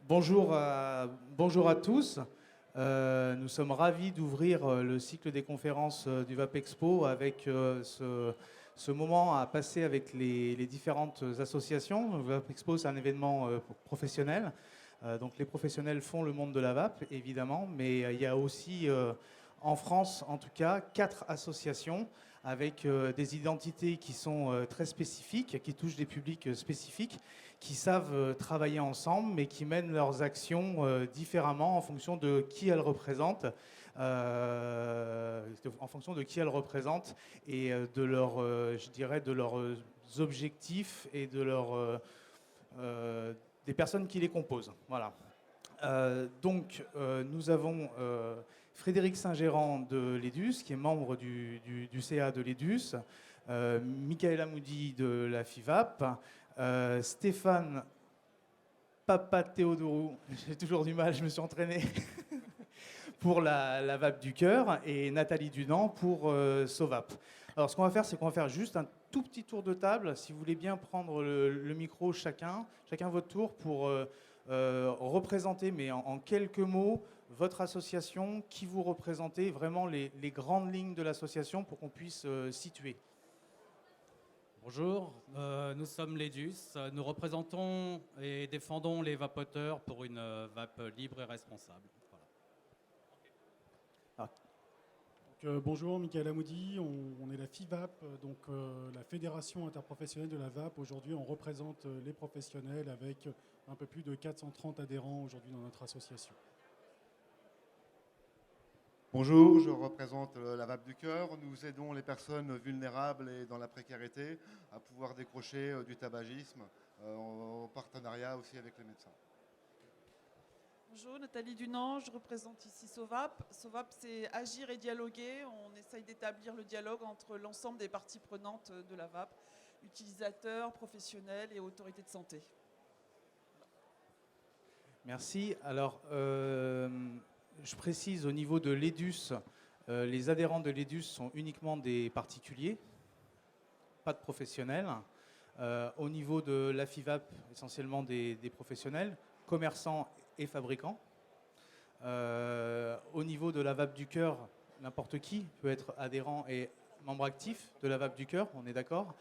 Bonjour à tous. Nous sommes ravis d'ouvrir le cycle des conférences du VAPEXPO avec ce moment à passer avec les différentes associations. Le VAPEXPO, c'est un événement professionnel. Donc les professionnels font le monde de la VAP, évidemment, mais il y a aussi, en France en tout cas, 4 associations avec des identités qui sont très spécifiques, qui touchent des publics spécifiques, qui savent travailler ensemble, mais qui mènent leurs actions différemment en fonction de qui elles représentent, et de je dirais, de leurs objectifs et des personnes qui les composent. Voilà. Nous avons Frédéric Saint-Gérand de l'EDUS, qui est membre du CA de l'EDUS, Michael Amoudi de la FIVAP, Stéphane Papatheodorou, j'ai toujours du mal, je me suis entraîné, pour la VAP du cœur, et Nathalie Dunant pour SOVAP. Alors ce qu'on va faire, c'est qu'on va faire juste un tout petit tour de table, si vous voulez bien prendre le micro chacun votre tour pour représenter, mais en quelques mots, votre association, qui vous représentez, vraiment les grandes lignes de l'association pour qu'on puisse situer. Bonjour, nous sommes l'EDUS. Nous représentons et défendons les vapoteurs pour une vape libre et responsable. Voilà. Bonjour, Michael Amoudi, on est la FIVAP, donc la Fédération interprofessionnelle de la vape. Aujourd'hui, on représente les professionnels avec un peu plus de 430 adhérents aujourd'hui dans notre association. Bonjour, je représente la VAP du cœur. Nous aidons les personnes vulnérables et dans la précarité à pouvoir décrocher du tabagisme en partenariat aussi avec les médecins. Bonjour, Nathalie Dunant, je représente ici SOVAP. SOVAP, c'est agir et dialoguer. On essaye d'établir le dialogue entre l'ensemble des parties prenantes de la vape, utilisateurs, professionnels et autorités de santé. Merci. Alors, je précise au niveau de l'EDUS, les adhérents de l'EDUS sont uniquement des particuliers, pas de professionnels. Au niveau de la FIVAP, essentiellement des professionnels, commerçants et fabricants. Au niveau de la vape du cœur, n'importe qui peut être adhérent et membre actif de la vape du cœur, on est d'accord.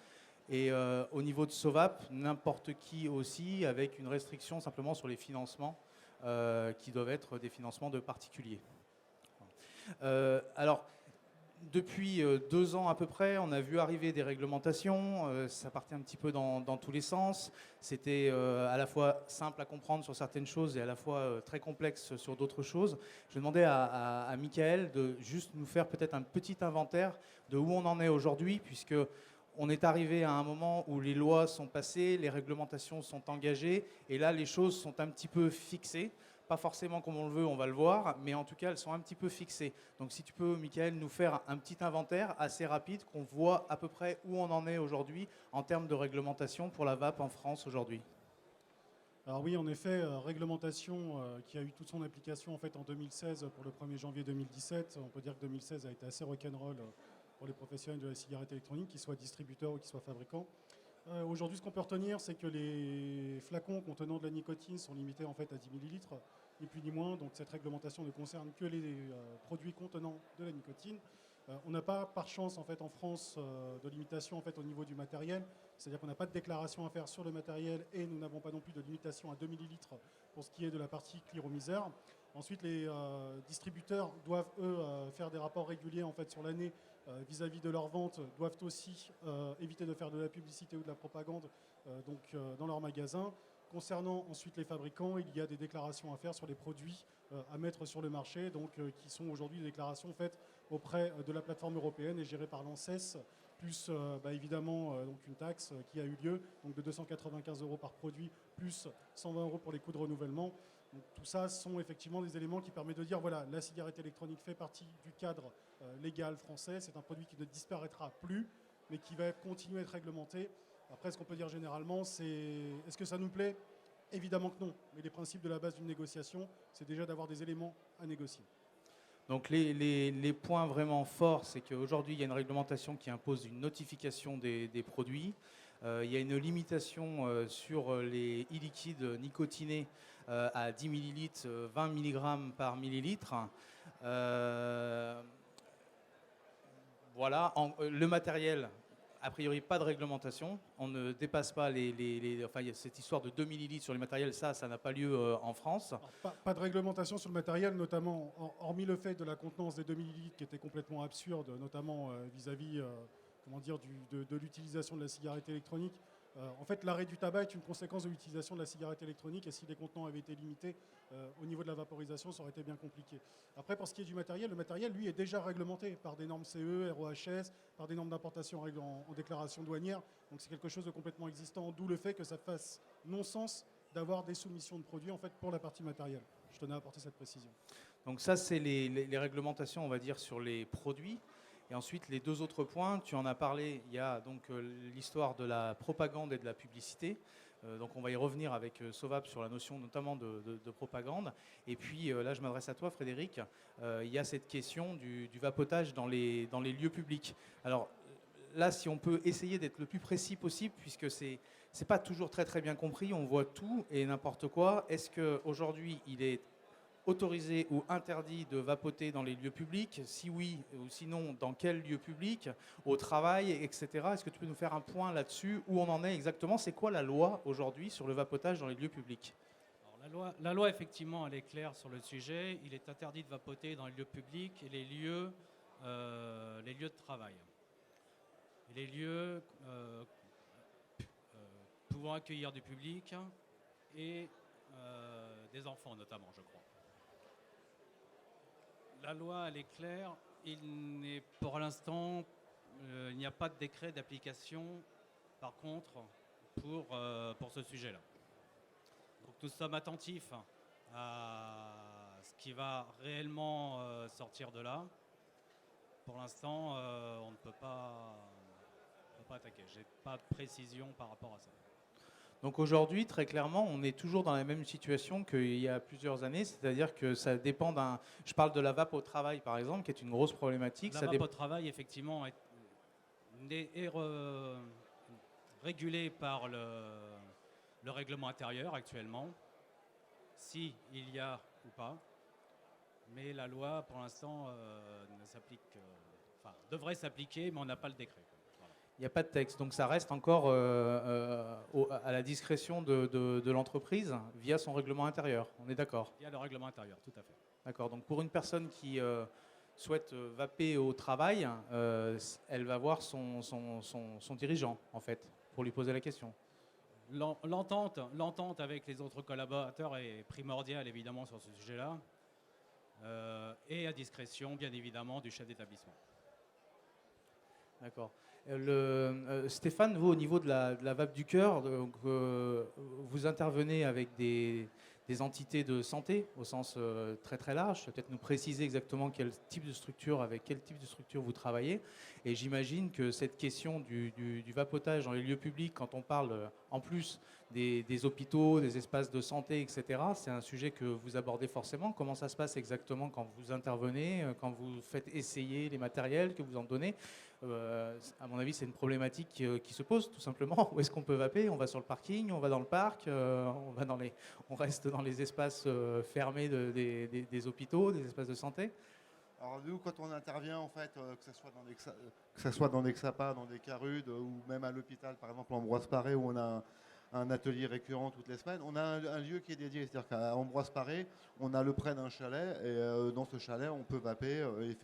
Et au niveau de SOVAP, n'importe qui aussi, avec une restriction simplement sur les financements qui doivent être des financements de particuliers. Alors, depuis 2 ans à peu près, on a vu arriver des réglementations, ça partait un petit peu dans tous les sens. C'était à la fois simple à comprendre sur certaines choses et à la fois très complexe sur d'autres choses. Je demandais à Michael de juste nous faire peut-être un petit inventaire de où on en est aujourd'hui, puisque on est arrivé à un moment où les lois sont passées, les réglementations sont engagées, et là les choses sont un petit peu fixées. Pas forcément comme on le veut, on va le voir, mais en tout cas, elles sont un petit peu fixées. Donc si tu peux, Michael, nous faire un petit inventaire assez rapide, qu'on voit à peu près où on en est aujourd'hui en termes de réglementation pour la vape en France aujourd'hui. Alors oui, en effet, réglementation qui a eu toute son application en fait en 2016 pour le 1er janvier 2017. On peut dire que 2016 a été assez rock'n'roll pour les professionnels de la cigarette électronique, qu'ils soient distributeurs ou qu'ils soient fabricants. Aujourd'hui, ce qu'on peut retenir, c'est que les flacons contenant de la nicotine sont limités en fait à 10 millilitres, ni plus ni moins. Donc cette réglementation ne concerne que les produits contenant de la nicotine. On n'a pas, par chance, en fait, en France, de limitation en fait, au niveau du matériel. C'est-à-dire qu'on n'a pas de déclaration à faire sur le matériel et nous n'avons pas non plus de limitation à 2 millilitres pour ce qui est de la partie cliromisère. Ensuite, les distributeurs doivent, eux, faire des rapports réguliers en fait, sur l'année vis-à-vis de leur vente, doivent aussi éviter de faire de la publicité ou de la propagande dans leurs magasins. Concernant ensuite les fabricants, il y a des déclarations à faire sur les produits à mettre sur le marché, qui sont aujourd'hui des déclarations faites auprès de la plateforme européenne et gérée par l'ANSES, plus évidemment une taxe qui a eu lieu donc de 295 € par produit, plus 120 € pour les coûts de renouvellement. Donc, tout ça sont effectivement des éléments qui permettent de dire voilà, la cigarette électronique fait partie du cadre légal français. C'est un produit qui ne disparaîtra plus, mais qui va continuer à être réglementé. Après, ce qu'on peut dire généralement, c'est est-ce que ça nous plaît? Évidemment que non. Mais les principes de la base d'une négociation, c'est déjà d'avoir des éléments à négocier. Donc les points vraiment forts, c'est qu'aujourd'hui, il y a une réglementation qui impose une notification des produits. Il y a une limitation sur les e-liquides nicotinés à 10 millilitres, 20 mg par millilitre. Voilà, le matériel, a priori pas de réglementation, on ne dépasse pas enfin, il y a cette histoire de 2 millilitres sur les matériels, ça n'a pas lieu en France. Alors, pas de réglementation sur le matériel, notamment, hormis le fait de la contenance des 2 millilitres qui était complètement absurde, notamment vis-à-vis comment dire, de l'utilisation de la cigarette électronique. En fait, l'arrêt du tabac est une conséquence de l'utilisation de la cigarette électronique, et si les contenants avaient été limités au niveau de la vaporisation, ça aurait été bien compliqué. Après, pour ce qui est du matériel, le matériel, lui, est déjà réglementé par des normes CE, ROHS, par des normes d'importation en déclaration douanière. Donc c'est quelque chose de complètement existant, d'où le fait que ça fasse non-sens d'avoir des soumissions de produits en fait, pour la partie matérielle. Je tenais à apporter cette précision. Donc ça, c'est les réglementations, on va dire, sur les produits. Et ensuite, les deux autres points, tu en as parlé, il y a donc l'histoire de la propagande et de la publicité. Donc on va y revenir avec Sovap sur la notion notamment de propagande. Et puis là, je m'adresse à toi, Frédéric. Il y a cette question du vapotage dans les lieux publics. Alors là, si on peut essayer d'être le plus précis possible, puisque c'est pas toujours très très bien compris, on voit tout et n'importe quoi. Est-ce qu'aujourd'hui, il est autorisé ou interdit de vapoter dans les lieux publics? Si oui, ou sinon, dans quel lieu public? Au travail, etc. Est-ce que tu peux nous faire un point là-dessus? Où on en est exactement? C'est quoi la loi aujourd'hui sur le vapotage dans les lieux publics? Alors, la loi, effectivement, elle est claire sur le sujet. Il est interdit de vapoter dans les lieux publics et les lieux de travail. Et les lieux pouvant accueillir du public et des enfants notamment, je crois. La loi, elle est claire. Pour l'instant, il n'y a pas de décret d'application, par contre, pour ce sujet-là. Donc nous sommes attentifs à ce qui va réellement sortir de là. Pour l'instant, on ne peut pas attaquer. Je n'ai pas de précision par rapport à ça. Donc aujourd'hui, très clairement, on est toujours dans la même situation qu'il y a plusieurs années, c'est-à-dire que ça dépend d'un... Je parle de la vape au travail, par exemple, qui est une grosse problématique. La vape au travail, effectivement, est régulée par le règlement intérieur actuellement, si il y a ou pas. Mais la loi, pour l'instant, ne s'applique, devrait s'appliquer, mais on n'a pas le décret. Il n'y a pas de texte, donc ça reste encore à la discrétion de l'entreprise via son règlement intérieur. On est d'accord? Via le règlement intérieur, tout à fait. D'accord, donc pour une personne qui souhaite vaper au travail, elle va voir son dirigeant, en fait, pour lui poser la question. L'entente avec les autres collaborateurs est primordiale, évidemment, sur ce sujet-là, et à discrétion, bien évidemment, du chef d'établissement. D'accord. Stéphane, vous, au niveau de la vape du cœur, vous intervenez avec des entités de santé au sens très très large. Peut-être nous préciser exactement avec quel type de structure vous travaillez. Et j'imagine que cette question du vapotage dans les lieux publics, quand on parle en plus des hôpitaux, des espaces de santé, etc., c'est un sujet que vous abordez forcément. Comment ça se passe exactement quand vous intervenez, quand vous faites essayer les matériels que vous en donnez? À mon avis, c'est une problématique qui se pose tout simplement. Où est-ce qu'on peut vaper? On va sur le parking, on va dans le parc, on reste dans les espaces fermés des hôpitaux, des espaces de santé. Alors nous, quand on intervient, en fait, que ce soit dans des XAPA, dans des CARUD ou même à l'hôpital, par exemple Ambroise Paré, où on a un atelier récurrent toutes les semaines, on a un lieu qui est dédié. C'est-à-dire qu'à Ambroise Paré, on a le prêt d'un chalet et dans ce chalet, on peut vaper et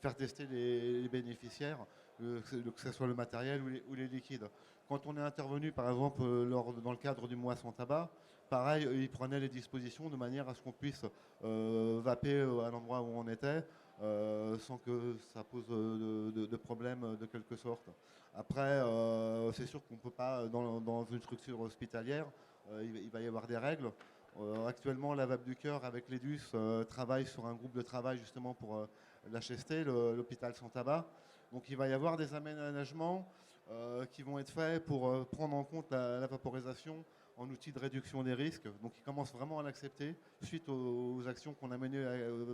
faire tester les bénéficiaires, que ce soit le matériel ou les liquides. Quand on est intervenu, par exemple, dans le cadre du mois sans tabac, pareil, ils prenaient les dispositions de manière à ce qu'on puisse vaper à l'endroit où on était sans que ça pose de problème de quelque sorte. Après, c'est sûr qu'on ne peut pas, dans une structure hospitalière, il va y avoir des règles. Actuellement, la vape du cœur avec l'EDUS travaille sur un groupe de travail justement pour l'HST, l'hôpital sans tabac. Donc il va y avoir des aménagements qui vont être faits pour prendre en compte la vaporisation en outil de réduction des risques. Donc ils commencent vraiment à l'accepter suite aux actions qu'on a menées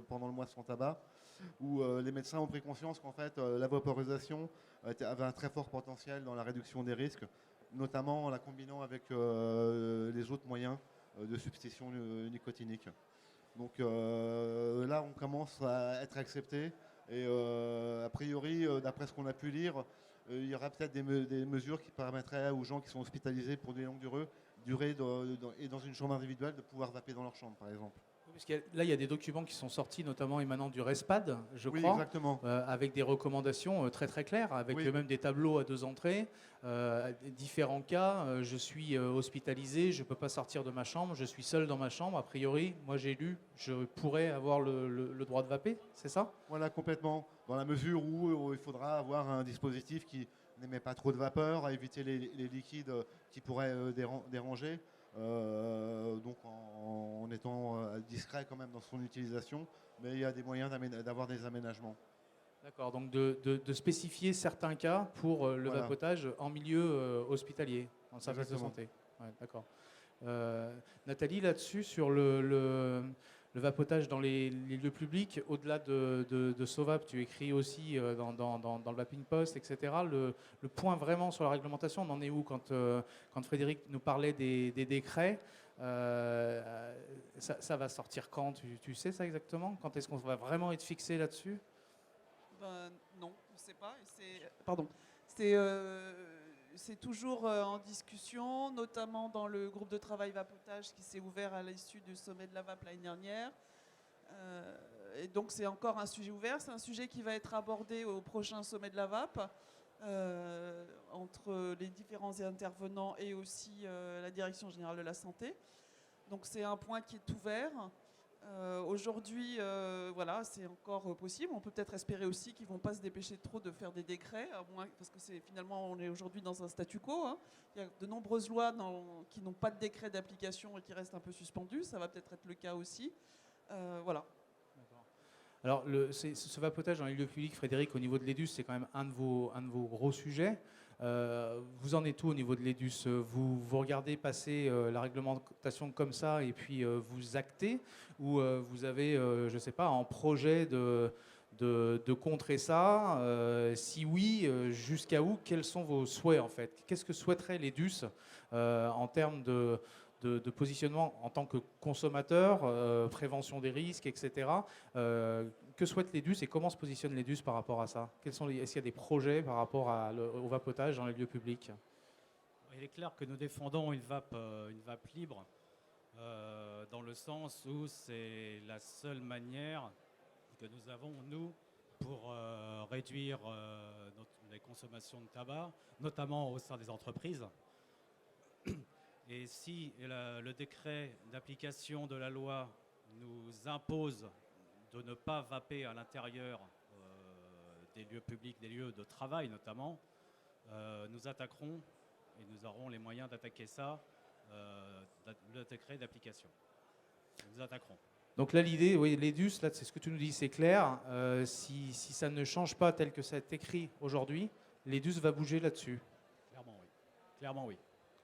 pendant le mois sans tabac, où les médecins ont pris conscience qu'en fait la vaporisation avait un très fort potentiel dans la réduction des risques, notamment en la combinant avec les autres moyens de substitution nicotinique. Donc là, on commence à être accepté. Et a priori, d'après ce qu'on a pu lire, il y aura peut-être des mesures qui permettraient aux gens qui sont hospitalisés pour des longues durées et dans une chambre individuelle de pouvoir vaper dans leur chambre, par exemple. Parce que là, il y a des documents qui sont sortis, notamment émanant du RESPAD, je Oui, crois, exactement. avec des recommandations très très claires, avec Oui. même des tableaux à 2 entrées, différents cas. Je suis hospitalisé, je ne peux pas sortir de ma chambre, je suis seul dans ma chambre. A priori, moi j'ai lu, je pourrais avoir le droit de vaper, c'est ça? Voilà, complètement. Dans la mesure où il faudra avoir un dispositif qui n'émet pas trop de vapeur, à éviter les liquides qui pourraient déranger. Donc en étant discret quand même dans son utilisation, mais il y a des moyens d'avoir des aménagements. D'accord, donc de spécifier certains cas pour le Voilà. vapotage en milieu hospitalier, en service de Exactement. santé. Ouais, d'accord. Nathalie, là-dessus, sur le vapotage dans les lieux publics, au-delà de Sovap, tu écris aussi dans le Vaping Post, etc. Le point vraiment sur la réglementation, on en est où quand Frédéric nous parlait des décrets ça va sortir quand tu sais ça exactement? Quand est-ce qu'on va vraiment être fixé là-dessus? Ben, non, on ne sait pas. Pardon. C'est toujours en discussion, notamment dans le groupe de travail vapotage qui s'est ouvert à l'issue du sommet de la VAP l'année dernière. Et donc c'est encore un sujet ouvert. C'est un sujet qui va être abordé au prochain sommet de la VAP entre les différents intervenants et aussi la Direction générale de la santé. Donc c'est un point qui est ouvert. Aujourd'hui, voilà, c'est encore possible. On peut peut-être espérer aussi qu'ils ne vont pas se dépêcher trop de faire des décrets, à moins, parce que finalement, on est aujourd'hui dans un statu quo. Hein. Il y a de nombreuses lois qui n'ont pas de décret d'application et qui restent un peu suspendues. Ça va peut-être être le cas aussi. Voilà. Alors, ce vapotage dans les lieux publics, Frédéric, au niveau de l'EDUS, c'est quand même un de vos gros sujets. Vous en êtes où au niveau de l'EDUS? Vous regardez passer la réglementation comme ça et puis vous actez? Ou vous avez, je ne sais pas, en projet de contrer ça? Si oui, jusqu'à où? Quels sont vos souhaits en fait? Qu'est-ce que souhaiterait l'EDUS en termes de positionnement en tant que consommateur, prévention des risques, etc. Que souhaite l'EDUS et comment se positionne l'EDUS par rapport à ça? Est-ce qu'il y a des projets par rapport au vapotage dans les lieux publics? Il est clair que nous défendons une vape libre, dans le sens où c'est la seule manière que nous avons, nous, pour réduire les consommations de tabac, notamment au sein des entreprises. Et si le décret d'application de la loi nous impose de ne pas vaper à l'intérieur des lieux publics, des lieux de travail notamment, nous attaquerons et nous aurons les moyens d'attaquer ça, le décret d'application. Nous attaquerons. Donc là, l'idée, oui, l'EDUS, là, c'est ce que tu nous dis, c'est clair. Si ça ne change pas tel que ça est écrit aujourd'hui, l'EDUS va bouger là-dessus. Clairement, oui. Clairement, oui.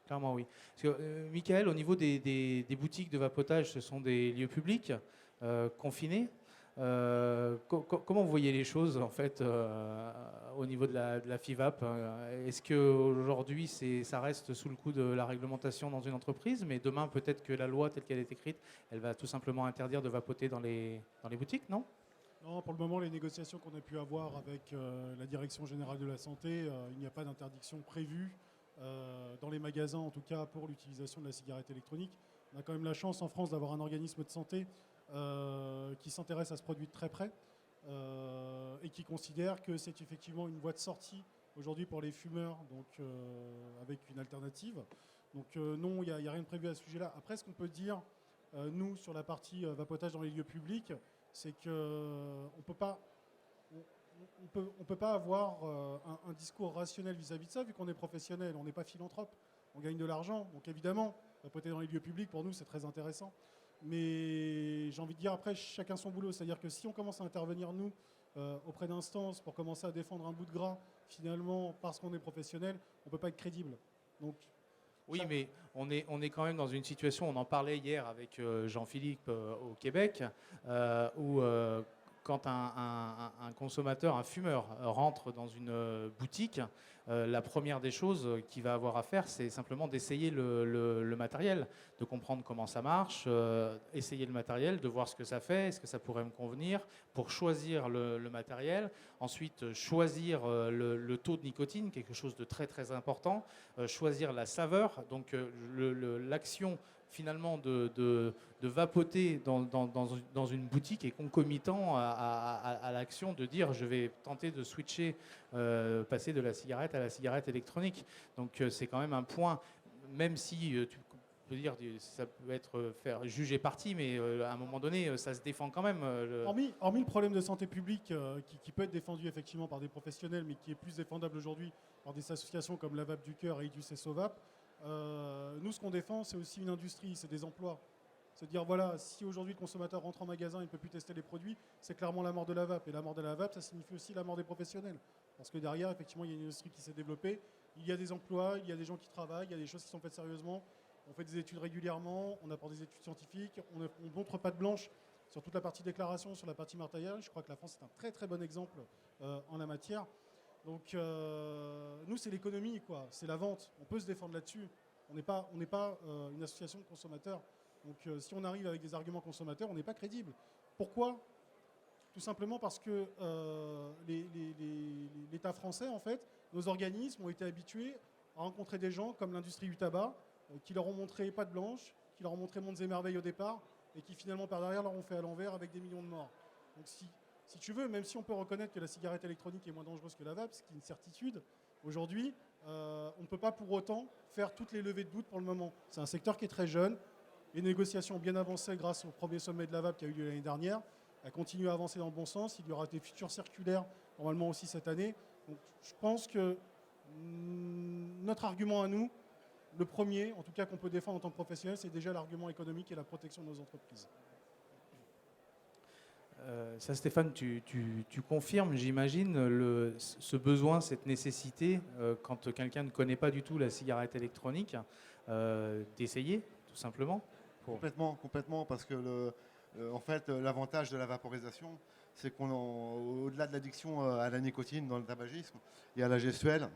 Clairement, oui. Parce que, Michael, au niveau des boutiques de vapotage, ce sont des lieux publics confinés. Comment vous voyez les choses en fait au niveau de la FIVAP? Est-ce qu'aujourd'hui ça reste sous le coup de la réglementation dans une entreprise, mais demain peut-être que la loi telle qu'elle est écrite, elle va tout simplement interdire de vapoter dans les boutiques, non? Non, pour le moment, les négociations qu'on a pu avoir avec la Direction générale de la santé, il n'y a pas d'interdiction prévue dans les magasins, en tout cas pour l'utilisation de la cigarette électronique. On a quand même la chance en France d'avoir un organisme de santé qui s'intéresse à ce produit de très près et qui considère que c'est effectivement une voie de sortie aujourd'hui pour les fumeurs, donc avec une alternative. Donc non, il n'y a rien de prévu à ce sujet-là. Après, ce qu'on peut dire, nous, sur la partie vapotage dans les lieux publics, c'est qu'on ne peut pas... On peut pas avoir un discours rationnel vis-à-vis de ça, vu qu'on est professionnel, on n'est pas philanthrope, on gagne de l'argent. Donc évidemment, vapoter dans les lieux publics, pour nous, c'est très intéressant. Mais j'ai envie de dire, après, chacun son boulot. C'est-à-dire que si on commence à intervenir, nous, auprès d'instances, pour commencer à défendre un bout de gras, finalement, parce qu'on est professionnel, on ne peut pas être crédible. Donc, oui, mais on est quand même dans une situation, on en parlait hier avec Jean-Philippe au Québec, où quand un consommateur, un fumeur rentre dans une boutique, la première des choses qu'il va avoir à faire, c'est simplement d'essayer le matériel, de comprendre comment ça marche, essayer le matériel, de voir ce que ça fait, est-ce que ça pourrait me convenir, pour choisir le matériel. Ensuite, choisir le taux de nicotine, quelque chose de très très important, choisir la saveur, donc l'action finalement de vapoter dans une boutique est concomitant à l'action de dire je vais tenter de switcher, passer de la cigarette à la cigarette électronique. Donc c'est quand même un point, même si tu peux dire ça peut être jugé parti, mais à un moment donné ça se défend quand même. Hormis le problème de santé publique qui peut être défendu effectivement par des professionnels, mais qui est plus défendable aujourd'hui par des associations comme la VAP du Cœur et IDUS et SOVAP, nous ce qu'on défend c'est aussi une industrie, c'est des emplois. Se dire voilà, si aujourd'hui le consommateur rentre en magasin et ne peut plus tester les produits, c'est clairement la mort de la vape. Et la mort de la vape, ça signifie aussi la mort des professionnels. Parce que derrière, effectivement, il y a une industrie qui s'est développée, il y a des emplois, il y a des gens qui travaillent, il y a des choses qui sont faites sérieusement. On fait des études régulièrement, on apporte des études scientifiques, on ne montre pas de blanche sur toute la partie déclaration, sur la partie matérielle. Je crois que la France est un très très bon exemple en la matière. Donc nous, c'est l'économie, quoi. C'est la vente. On peut se défendre là-dessus. On n'est pas une association de consommateurs. Donc si on arrive avec des arguments consommateurs, on n'est pas crédible. Pourquoi ? Tout simplement parce que l'État français, en fait, nos organismes ont été habitués à rencontrer des gens comme l'industrie du tabac, qui leur ont montré patte blanche, qui leur ont montré mondes et merveilles au départ, et qui finalement par derrière leur ont fait à l'envers avec des millions de morts. Donc si tu veux, même si on peut reconnaître que la cigarette électronique est moins dangereuse que la vape, ce qui est une certitude, aujourd'hui, on ne peut pas pour autant faire toutes les levées de doute pour le moment. C'est un secteur qui est très jeune. Les négociations ont bien avancé grâce au premier sommet de la vape qui a eu lieu l'année dernière. Elle continue à avancer dans le bon sens. Il y aura des futurs circulaires normalement aussi cette année. Donc, je pense que notre argument à nous, le premier, en tout cas qu'on peut défendre en tant que professionnel, c'est déjà l'argument économique et la protection de nos entreprises. Ça, Stéphane, tu confirmes, j'imagine, ce besoin, cette nécessité, quand quelqu'un ne connaît pas du tout la cigarette électronique, d'essayer, tout simplement. Complètement, parce que en fait, l'avantage de la vaporisation, c'est qu'au-delà de l'addiction à la nicotine dans le tabagisme, il y a la gestuelle,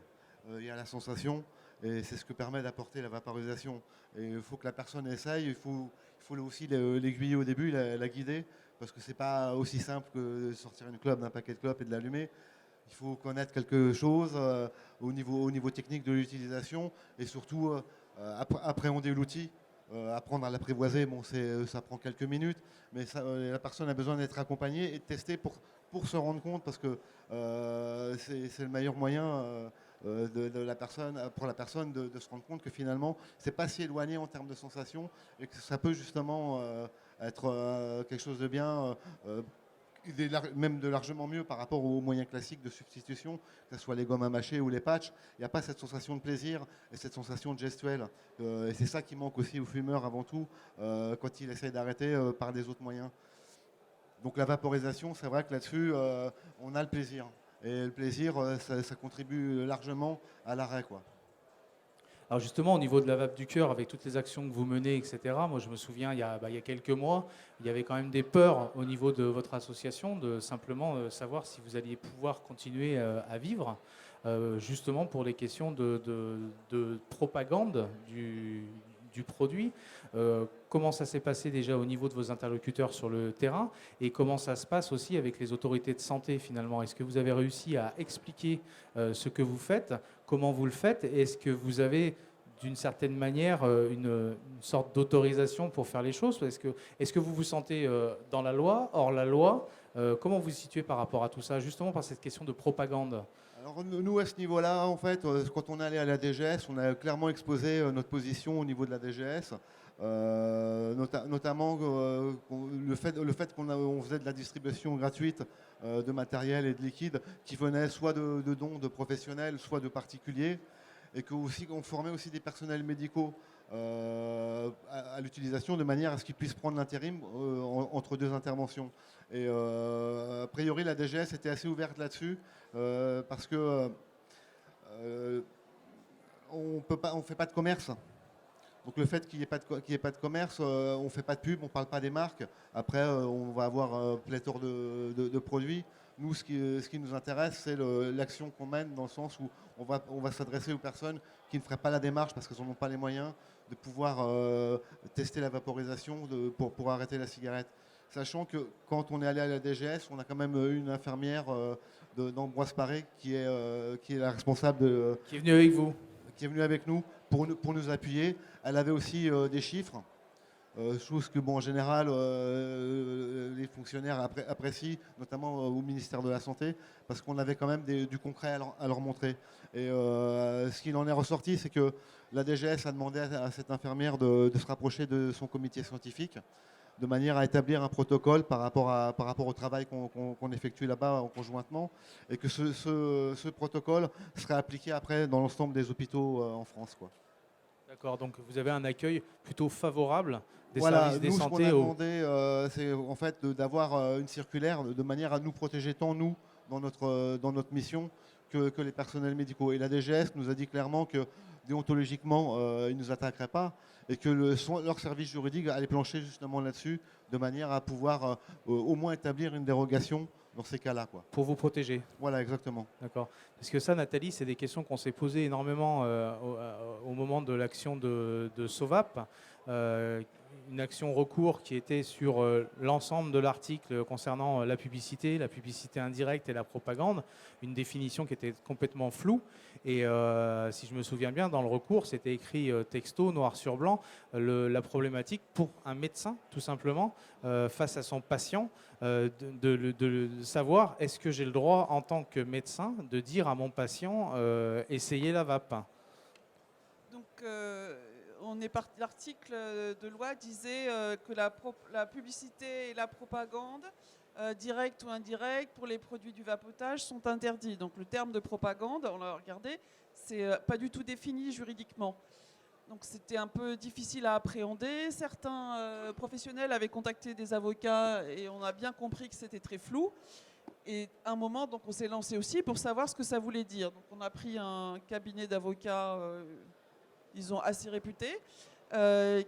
il y a la sensation, et c'est ce que permet d'apporter la vaporisation. Et il faut que la personne essaye, il faut aussi l'aiguiller au début, la guider, parce que c'est pas aussi simple que de sortir une clope d'un paquet de clopes et de l'allumer. Il faut connaître quelque chose au niveau technique de l'utilisation, et surtout appréhender l'outil. Apprendre à l'apprivoiser, bon, ça prend quelques minutes, mais la personne a besoin d'être accompagnée et de tester pour se rendre compte, parce que c'est le meilleur moyen pour la personne de se rendre compte que finalement, c'est pas si éloigné en termes de sensations et que ça peut justement être quelque chose de bien. Même de largement mieux par rapport aux moyens classiques de substitution, que ce soit les gommes à mâcher ou les patchs. Il n'y a pas cette sensation de plaisir et cette sensation de gestuelle. Et c'est ça qui manque aussi aux fumeurs avant tout, quand ils essayent d'arrêter par des autres moyens. Donc la vaporisation, c'est vrai que là-dessus, on a le plaisir. Et le plaisir, ça contribue largement à l'arrêt, quoi. Alors justement, au niveau de la vape du cœur, avec toutes les actions que vous menez, etc., moi je me souviens, il y a quelques mois, il y avait quand même des peurs au niveau de votre association, de simplement savoir si vous alliez pouvoir continuer à vivre, justement pour les questions de propagande du produit. Comment ça s'est passé déjà au niveau de vos interlocuteurs sur le terrain, et comment ça se passe aussi avec les autorités de santé finalement? Est-ce que vous avez réussi à expliquer ce que vous faites, comment vous le faites, et est-ce que vous avez d'une certaine manière une sorte d'autorisation pour faire les choses? Est-ce que vous vous sentez dans la loi, hors la loi? Comment vous vous situez par rapport à tout ça, justement par cette question de propagande? Alors nous, à ce niveau-là, en fait, quand on est allé à la DGS, on a clairement exposé notre position au niveau de la DGS, notamment le fait qu'on faisait de la distribution gratuite de matériel et de liquide qui venait soit de dons de professionnels, soit de particuliers, et qu'on formait aussi des personnels médicaux à l'utilisation, de manière à ce qu'ils puissent prendre l'intérim entre deux interventions. Et a priori, la DGS était assez ouverte là-dessus, parce que on ne fait pas de commerce. Donc le fait qu'il n'y ait pas de commerce, on ne fait pas de pub, on ne parle pas des marques. Après, on va avoir pléthore de produits. Nous, ce qui nous intéresse, c'est l'action qu'on mène dans le sens où on va s'adresser aux personnes qui ne feraient pas la démarche parce qu'elles n'en ont pas les moyens de pouvoir tester la vaporisation pour arrêter la cigarette. Sachant que quand on est allé à la DGS, on a quand même eu une infirmière d'Ambroise Paré qui est la responsable Qui est venu avec vous. qui est venue avec nous pour nous appuyer. Elle avait aussi des chiffres, chose que, bon, en général, les fonctionnaires apprécient, notamment au ministère de la Santé, parce qu'on avait quand même du concret à leur montrer. Et ce qu'il en est ressorti, c'est que la DGS a demandé à cette infirmière de se rapprocher de son comité scientifique, de manière à établir un protocole par rapport au travail qu'on effectue là-bas conjointement, et que ce protocole serait appliqué après dans l'ensemble des hôpitaux en France, quoi. D'accord, donc vous avez un accueil plutôt favorable des Voilà, services de nous, ce qu'on santé a demandé, c'est en fait d'avoir une circulaire de manière à nous protéger tant nous, dans notre mission, que les personnels médicaux. Et la DGS nous a dit clairement que déontologiquement, ils ne nous attaqueraient pas et que leur service juridique allait plancher justement là-dessus, de manière à pouvoir au moins établir une dérogation dans ces cas-là, quoi. pour vous protéger. Voilà, exactement. D'accord. Parce que ça, Nathalie, c'est des questions qu'on s'est posées énormément au moment de l'action de SOVAP. Une action recours qui était sur l'ensemble de l'article concernant la publicité indirecte et la propagande, une définition qui était complètement floue. Et si je me souviens bien, dans le recours, c'était écrit texto, noir sur blanc, la problématique pour un médecin, tout simplement, face à son patient, de savoir est-ce que j'ai le droit, en tant que médecin, de dire à mon patient essayez la vape. Donc, l'article de loi disait que la publicité et la propagande, directe ou indirecte, pour les produits du vapotage sont interdits. Donc le terme de propagande, on l'a regardé, c'est pas du tout défini juridiquement. Donc c'était un peu difficile à appréhender. Certains professionnels avaient contacté des avocats et on a bien compris que c'était très flou. Et à un moment, donc, on s'est lancé aussi pour savoir ce que ça voulait dire. Donc on a pris un cabinet d'avocats, disons, assez réputé,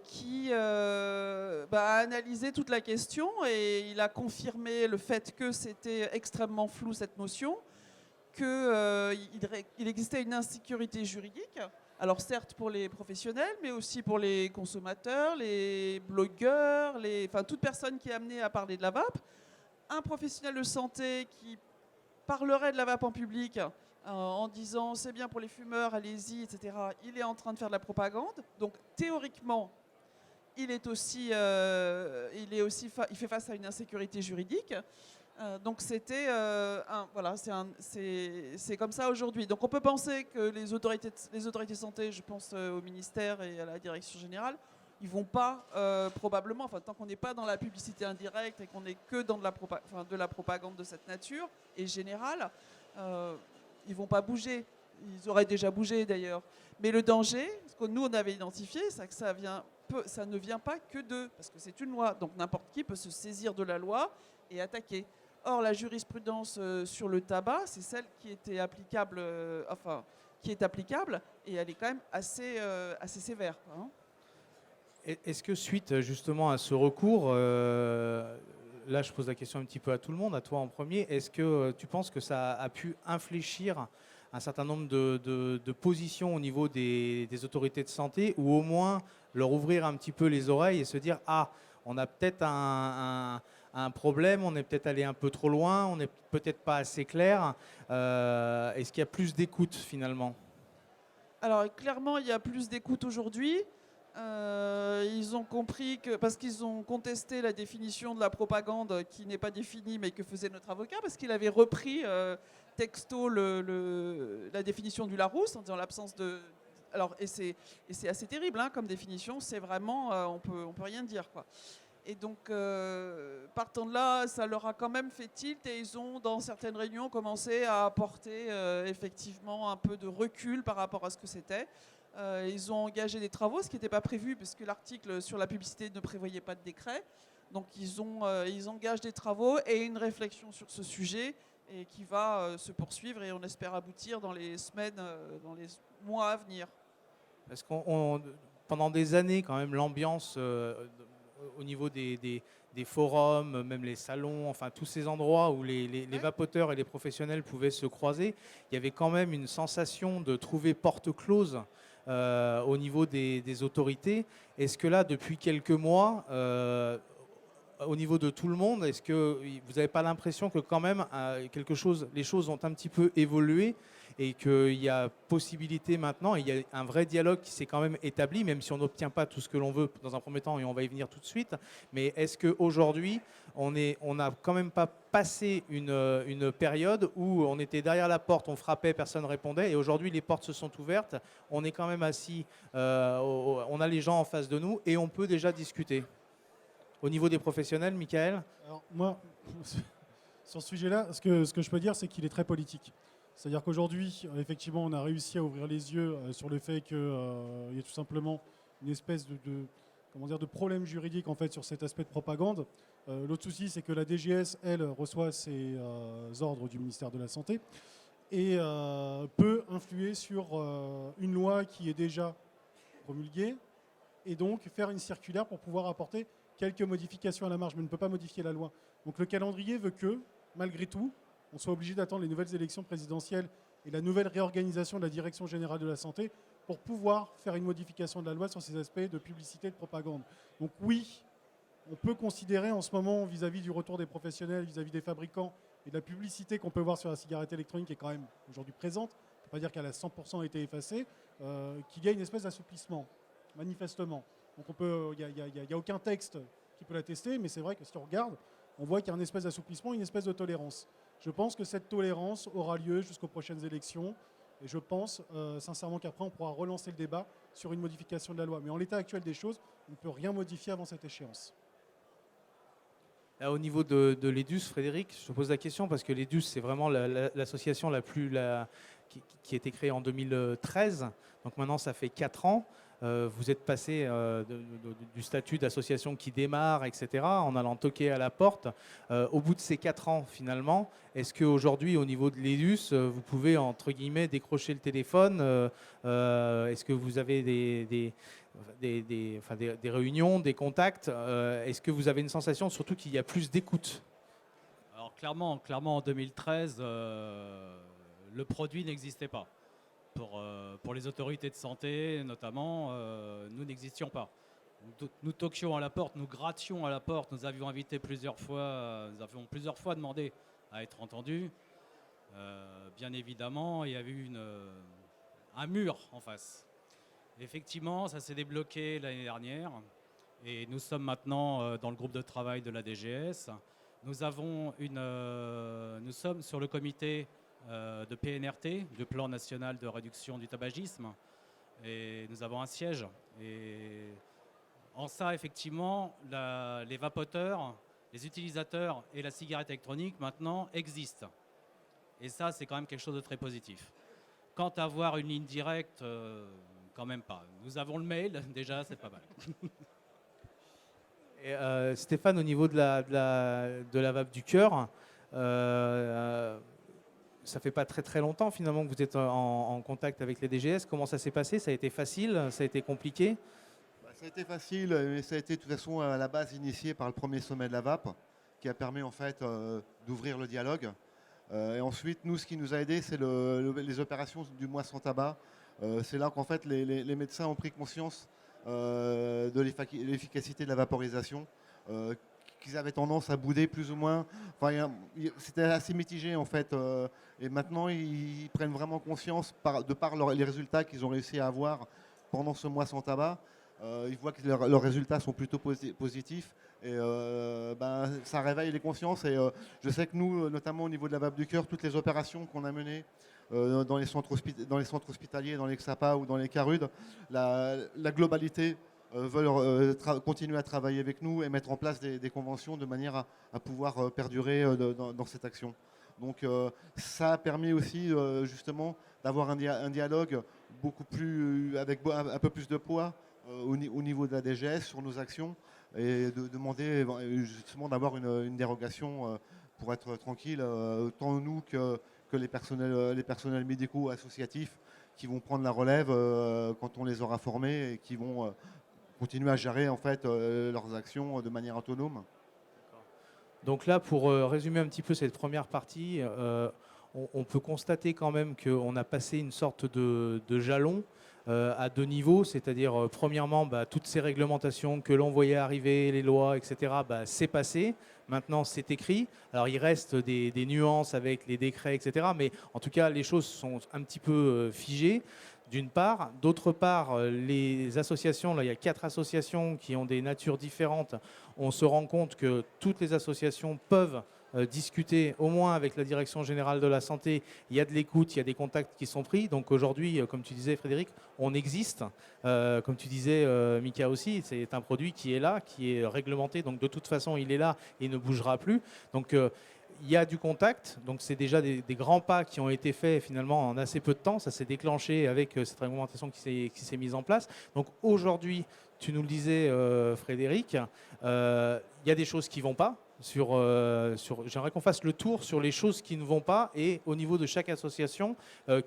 qui a analysé toute la question et il a confirmé le fait que c'était extrêmement flou, cette notion, qu'il existait une insécurité juridique. Alors certes pour les professionnels, mais aussi pour les consommateurs, les blogueurs, toute personne qui est amenée à parler de la vape. Un professionnel de santé qui parlerait de la vape en public en disant c'est bien pour les fumeurs, allez-y, etc. Il est en train de faire de la propagande. Donc théoriquement, il fait face à une insécurité juridique. Donc c'était c'est comme ça aujourd'hui. Donc on peut penser que les autorités de santé, je pense au ministère et à la direction générale, ils vont pas probablement, tant qu'on n'est pas dans la publicité indirecte et qu'on n'est que dans de la propagande de cette nature et générale, ils vont pas bouger. Ils auraient déjà bougé d'ailleurs. Mais le danger, ce que nous on avait identifié, c'est que ça ne vient pas que d'eux, parce que c'est une loi. Donc n'importe qui peut se saisir de la loi et attaquer. Or, la jurisprudence sur le tabac, c'est celle qui était applicable, qui est applicable, et elle est quand même assez sévère, quoi, hein. Est-ce que suite justement à ce recours, là je pose la question un petit peu à tout le monde, à toi en premier, est-ce que tu penses que ça a pu infléchir un certain nombre de positions au niveau des autorités de santé, ou au moins leur ouvrir un petit peu les oreilles et se dire « Ah, on a peut-être un problème, on est peut-être allé un peu trop loin, on n'est peut-être pas assez clair. Est-ce qu'il y a plus d'écoute finalement ?» Alors clairement, il y a plus d'écoute aujourd'hui. Ils ont compris que, parce qu'ils ont contesté la définition de la propagande qui n'est pas définie mais que faisait notre avocat, parce qu'il avait repris texto la définition du Larousse en disant l'absence de... Alors, et c'est assez terrible hein, comme définition, c'est vraiment, on peut rien dire, quoi. Et donc, partant de là, ça leur a quand même fait tilt et ils ont, dans certaines réunions, commencé à apporter effectivement un peu de recul par rapport à ce que c'était. Ils ont engagé des travaux, ce qui n'était pas prévu puisque l'article sur la publicité ne prévoyait pas de décret. Donc ils engagent des travaux et une réflexion sur ce sujet et qui va se poursuivre et on espère aboutir dans les semaines, dans les mois à venir. Parce qu'on pendant des années, quand même, l'ambiance au niveau des forums, même les salons, enfin tous ces endroits où les vapoteurs et les professionnels pouvaient se croiser, il y avait quand même une sensation de trouver porte close au niveau des autorités. Est-ce que là, depuis quelques mois, au niveau de tout le monde, est-ce que vous n'avez pas l'impression que quand même les choses ont un petit peu évolué et qu'il y a possibilité maintenant, il y a un vrai dialogue qui s'est quand même établi, même si on n'obtient pas tout ce que l'on veut dans un premier temps et on va y venir tout de suite. Mais est-ce qu'aujourd'hui, on n'a quand même pas passé une période où on était derrière la porte, on frappait, personne ne répondait, et aujourd'hui les portes se sont ouvertes, on est quand même assis, on a les gens en face de nous et on peut déjà discuter. Au niveau des professionnels, Michael? Alors moi, sur ce sujet-là, ce que je peux dire, c'est qu'il est très politique. C'est-à-dire qu'aujourd'hui, effectivement, on a réussi à ouvrir les yeux sur le fait qu'il y a tout simplement une espèce comment dire, de problème juridique en fait, sur cet aspect de propagande. L'autre souci, c'est que la DGS, elle, reçoit ses ordres du ministère de la Santé et peut influer sur une loi qui est déjà promulguée et donc faire une circulaire pour pouvoir apporter quelques modifications à la marge, mais ne peut pas modifier la loi. Donc le calendrier veut que, malgré tout, on soit obligé d'attendre les nouvelles élections présidentielles et la nouvelle réorganisation de la Direction générale de la santé pour pouvoir faire une modification de la loi sur ces aspects de publicité et de propagande. Donc oui, on peut considérer en ce moment, vis-à-vis du retour des professionnels, vis-à-vis des fabricants et de la publicité qu'on peut voir sur la cigarette électronique qui est quand même aujourd'hui présente, on ne peut pas dire qu'elle a 100% été effacée, qu'il y a une espèce d'assouplissement, manifestement. Donc il n'y a aucun texte qui peut l'attester, mais c'est vrai que si on regarde, on voit qu'il y a un espèce d'assouplissement, une espèce de tolérance. Je pense que cette tolérance aura lieu jusqu'aux prochaines élections. Et je pense sincèrement qu'après, on pourra relancer le débat sur une modification de la loi. Mais en l'état actuel des choses, on ne peut rien modifier avant cette échéance. Là, au niveau de l'EDUS, Frédéric, je te pose la question parce que l'EDUS, c'est vraiment l'association qui a été créée en 2013. Donc maintenant, ça fait 4 ans. Vous êtes passé du statut d'association qui démarre, etc., en allant toquer à la porte. Au bout de ces 4 ans, finalement, est-ce qu'aujourd'hui, au niveau de l'EDUS, vous pouvez, entre guillemets, décrocher le téléphone? Est-ce que vous avez des réunions, des contacts? Est-ce que vous avez une sensation, surtout qu'il y a plus d'écoute? Alors clairement en 2013, le produit n'existait pas. Pour les autorités de santé, notamment, nous n'existions pas. Nous toquions à la porte, nous grattions à la porte, nous avions invité plusieurs fois, nous avions plusieurs fois demandé à être entendus. Bien évidemment, il y avait eu un mur en face. Effectivement, ça s'est débloqué l'année dernière et nous sommes maintenant dans le groupe de travail de la DGS. Nous sommes sur le comité de PNRT, de Plan National de Réduction du Tabagisme, et nous avons un siège. Et en ça, effectivement, les vapoteurs, les utilisateurs et la cigarette électronique maintenant existent. Et ça, c'est quand même quelque chose de très positif. Quant à avoir une ligne directe, quand même pas. Nous avons le mail, déjà, c'est pas mal. Et, Stéphane, au niveau de la vape du cœur, ça fait pas très très longtemps finalement que vous êtes en contact avec les DGS. Comment ça s'est passé? Ça a été facile? Ça a été compliqué? Ça a été facile, mais ça a été de toute façon à la base initié par le premier sommet de la vape, qui a permis en fait d'ouvrir le dialogue. Et ensuite, nous, ce qui nous a aidé, c'est les opérations du mois sans tabac. C'est là qu'en fait les médecins ont pris conscience de l'efficacité de la vaporisation, qu'ils avaient tendance à bouder plus ou moins. Enfin, c'était assez mitigé en fait. Et maintenant, ils prennent vraiment conscience, de par les résultats qu'ils ont réussi à avoir pendant ce mois sans tabac. Ils voient que leurs résultats sont plutôt positifs. Et ça réveille les consciences. Et je sais que nous, notamment au niveau de la vape du cœur, toutes les opérations qu'on a menées dans les centres hospitaliers, dans les XAPA ou dans les CARUD, la globalité veulent continuer à travailler avec nous et mettre en place des conventions de manière à pouvoir perdurer dans cette action. Donc ça a permis aussi justement d'avoir un dialogue beaucoup plus, avec un peu plus de poids au niveau de la DGS sur nos actions et de demander justement d'avoir une dérogation pour être tranquille, tant nous que les personnels médicaux associatifs qui vont prendre la relève quand on les aura formés et qui vont continuer à gérer en fait leurs actions de manière autonome. Donc là, pour résumer un petit peu cette première partie, on peut constater quand même qu'on a passé une sorte de jalon à 2 niveaux, c'est-à-dire premièrement, toutes ces réglementations que l'on voyait arriver, les lois, etc., c'est passé. Maintenant, c'est écrit. Alors, il reste des nuances avec les décrets, etc., mais en tout cas, les choses sont un petit peu figées. D'une part. D'autre part, les associations, là il y a 4 associations qui ont des natures différentes. On se rend compte que toutes les associations peuvent discuter au moins avec la Direction générale de la santé. Il y a de l'écoute, il y a des contacts qui sont pris. Donc aujourd'hui, comme tu disais Frédéric, on existe. Comme tu disais Mika aussi, c'est un produit qui est là, qui est réglementé. Donc de toute façon, il est là et il ne bougera plus. Donc il y a du contact, donc c'est déjà des grands pas qui ont été faits finalement en assez peu de temps. Ça s'est déclenché avec cette réglementation qui s'est mise en place. Donc aujourd'hui, tu nous le disais Frédéric, il y a des choses qui ne vont pas. J'aimerais qu'on fasse le tour sur les choses qui ne vont pas et au niveau de chaque association,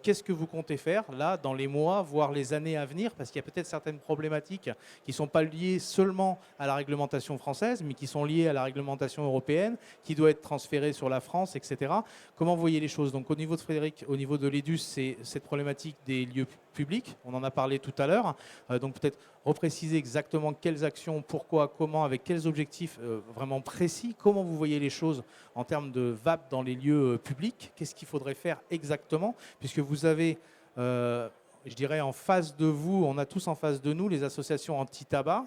qu'est-ce que vous comptez faire là dans les mois, voire les années à venir, parce qu'il y a peut-être certaines problématiques qui ne sont pas liées seulement à la réglementation française, mais qui sont liées à la réglementation européenne, qui doit être transférée sur la France, etc. Comment vous voyez les choses? Donc au niveau de Frédéric, au niveau de l'EDUS, c'est cette problématique des lieux publics, on en a parlé tout à l'heure, donc peut-être repréciser exactement quelles actions, pourquoi, comment, avec quels objectifs vraiment précis. Comment vous voyez les choses en termes de VAP dans les lieux publics? Qu'est-ce qu'il faudrait faire exactement? Puisque vous avez, je dirais, en face de vous, on a tous en face de nous les associations anti-tabac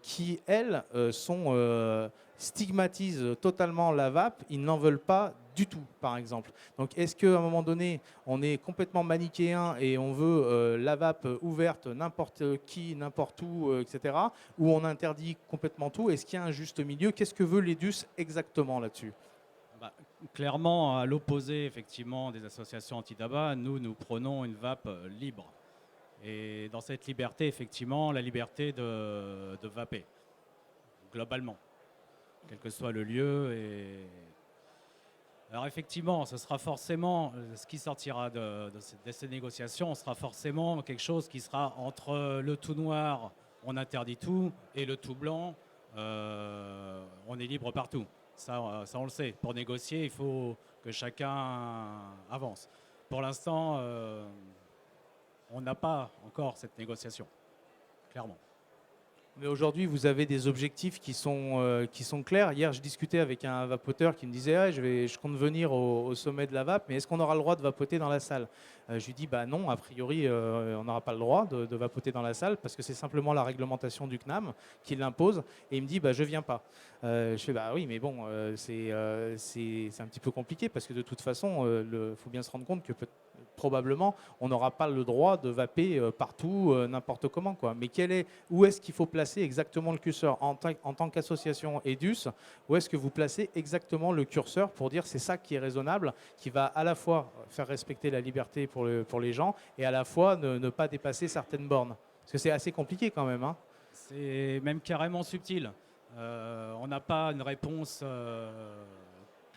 qui, elles, stigmatisent totalement la VAP. Ils n'en veulent pas du tout, par exemple. Donc, est-ce qu'à un moment donné, on est complètement manichéen et on veut la VAP ouverte n'importe qui, n'importe où, etc., ou on interdit complètement tout? Est-ce qu'il y a un juste milieu? Qu'est-ce que veut l'EDUS exactement là-dessus? Clairement, à l'opposé effectivement des associations anti-tabac, nous prenons une VAP libre. Et dans cette liberté, effectivement, la liberté de vaper, globalement, quel que soit le lieu. Alors effectivement, ce sera forcément, ce qui sortira de ces négociations, sera forcément quelque chose qui sera entre le tout noir, on interdit tout, et le tout blanc, on est libre partout. Ça, on le sait. Pour négocier, il faut que chacun avance. Pour l'instant, on n'a pas encore cette négociation, clairement. Mais aujourd'hui, vous avez des objectifs qui sont clairs. Hier, je discutais avec un vapoteur qui me disait je compte venir au sommet de la vape, mais est-ce qu'on aura le droit de vapoter dans la salle? Je lui dis non, a priori, on n'aura pas le droit de vapoter dans la salle parce que c'est simplement la réglementation du CNAM qui l'impose. Et il me dit je viens pas. Je fais oui, mais bon, c'est un petit peu compliqué parce que de toute façon, faut bien se rendre compte que probablement, on n'aura pas le droit de vaper partout, n'importe comment, quoi. Mais où est-ce qu'il faut placer exactement le curseur en tant qu'association EDUS? Où est-ce que vous placez exactement le curseur pour dire c'est ça qui est raisonnable, qui va à la fois faire respecter la liberté pour les gens et à la fois ne pas dépasser certaines bornes? Parce que c'est assez compliqué quand même. Hein. C'est même carrément subtil. On n'a pas une réponse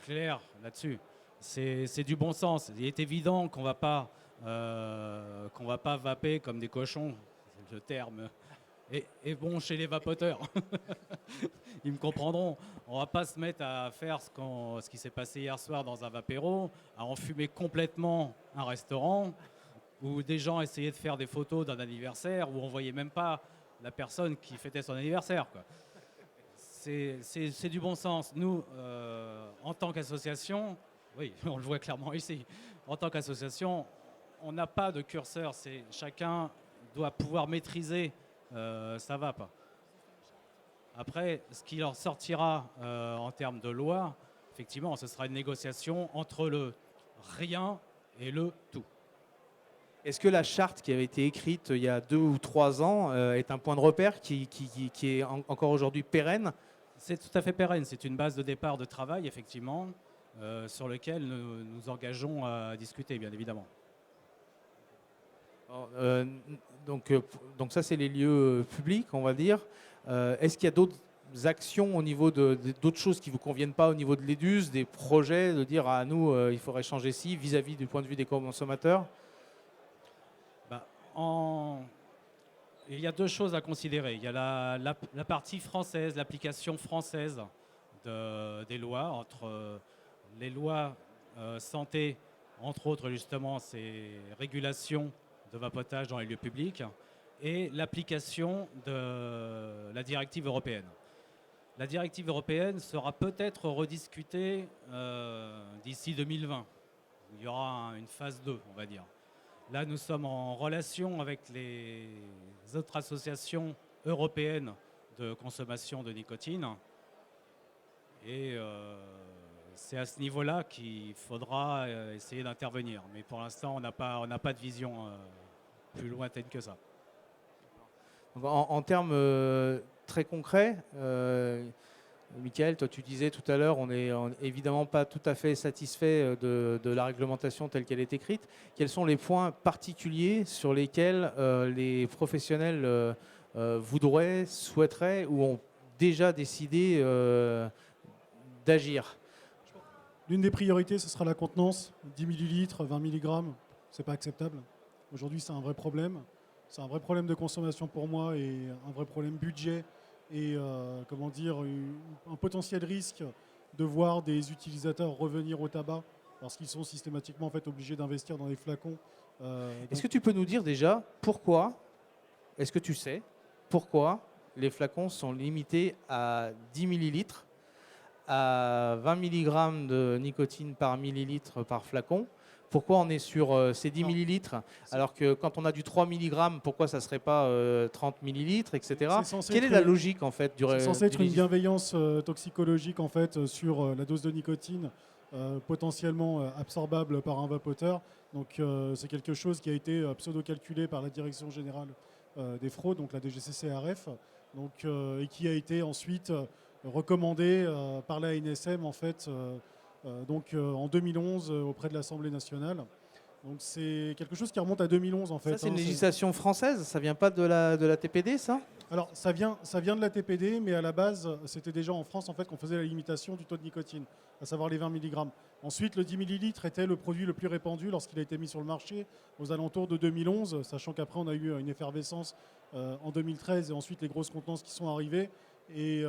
claire là-dessus. C'est du bon sens. Il est évident qu'on va pas vaper comme des cochons, c'est le terme. Et bon, chez les vapoteurs, ils me comprendront. On va pas se mettre à faire ce qui s'est passé hier soir dans un vapéro, à enfumer complètement un restaurant, où des gens essayaient de faire des photos d'un anniversaire, où on voyait même pas la personne qui fêtait son anniversaire, quoi. C'est du bon sens. Nous, en tant qu'association, oui, on le voit clairement ici. En tant qu'association, on n'a pas de curseur. Chacun doit pouvoir maîtriser sa vape. Après, ce qui leur sortira en termes de loi, effectivement, ce sera une négociation entre le rien et le tout. Est-ce que la charte qui avait été écrite il y a 2 ou 3 ans est un point de repère qui est encore aujourd'hui pérenne? C'est tout à fait pérenne. C'est une base de départ de travail, effectivement, sur lequel nous engageons à discuter, bien évidemment. Donc ça, c'est les lieux publics, on va dire. Est-ce qu'il y a d'autres actions au niveau d'autres choses qui ne vous conviennent pas au niveau de l'EDUS, des projets, de dire à nous, il faudrait changer ci vis-à-vis du point de vue des consommateurs? il y a deux choses à considérer. Il y a la partie française, l'application française des lois, entre les lois santé, entre autres justement ces régulations de vapotage dans les lieux publics, et l'application de la directive européenne. La directive européenne sera peut-être rediscutée d'ici 2020. Il y aura une phase 2, on va dire. Là, nous sommes en relation avec les autres associations européennes de consommation de nicotine. Et c'est à ce niveau-là qu'il faudra essayer d'intervenir. Mais pour l'instant, on n'a pas de vision plus lointaine que ça. Donc, en termes très concrets, Michael, toi tu disais tout à l'heure, on n'est évidemment pas tout à fait satisfait de la réglementation telle qu'elle est écrite. Quels sont les points particuliers sur lesquels les professionnels voudraient, souhaiteraient ou ont déjà décidé d'agir? L'une des priorités, ce sera la contenance. 10 millilitres, 20 mg, c'est pas acceptable. Aujourd'hui, c'est un vrai problème. C'est un vrai problème de consommation pour moi et un vrai problème budget et un potentiel risque de voir des utilisateurs revenir au tabac parce qu'ils sont systématiquement en fait, obligés d'investir dans des flacons. Est-ce que tu peux nous dire déjà pourquoi, est-ce que tu sais pourquoi les flacons sont limités à 10 millilitres, à 20 mg de nicotine par millilitre par flacon? Pourquoi on est sur ces 10 millilitres alors que quand on a du 3 mg, pourquoi ça ne serait pas 30 millilitres, etc. Quelle est la logique en fait C'est censé être une bienveillance toxicologique en fait sur la dose de nicotine potentiellement absorbable par un vapoteur. Donc c'est quelque chose qui a été pseudo-calculé par la Direction générale des fraudes, donc la DGCCRF, donc, et qui a été ensuite recommandé par la ANSM en fait. En 2011 auprès de l'Assemblée nationale. Donc c'est quelque chose qui remonte à 2011 en fait. Ça c'est une législation française, ça vient pas de la TPD ça? Alors ça vient de la TPD, mais à la base c'était déjà en France en fait qu'on faisait la limitation du taux de nicotine, à savoir les 20 mg. Ensuite le 10 ml était le produit le plus répandu lorsqu'il a été mis sur le marché aux alentours de 2011, sachant qu'après on a eu une effervescence en 2013 et ensuite les grosses contenances qui sont arrivées. Et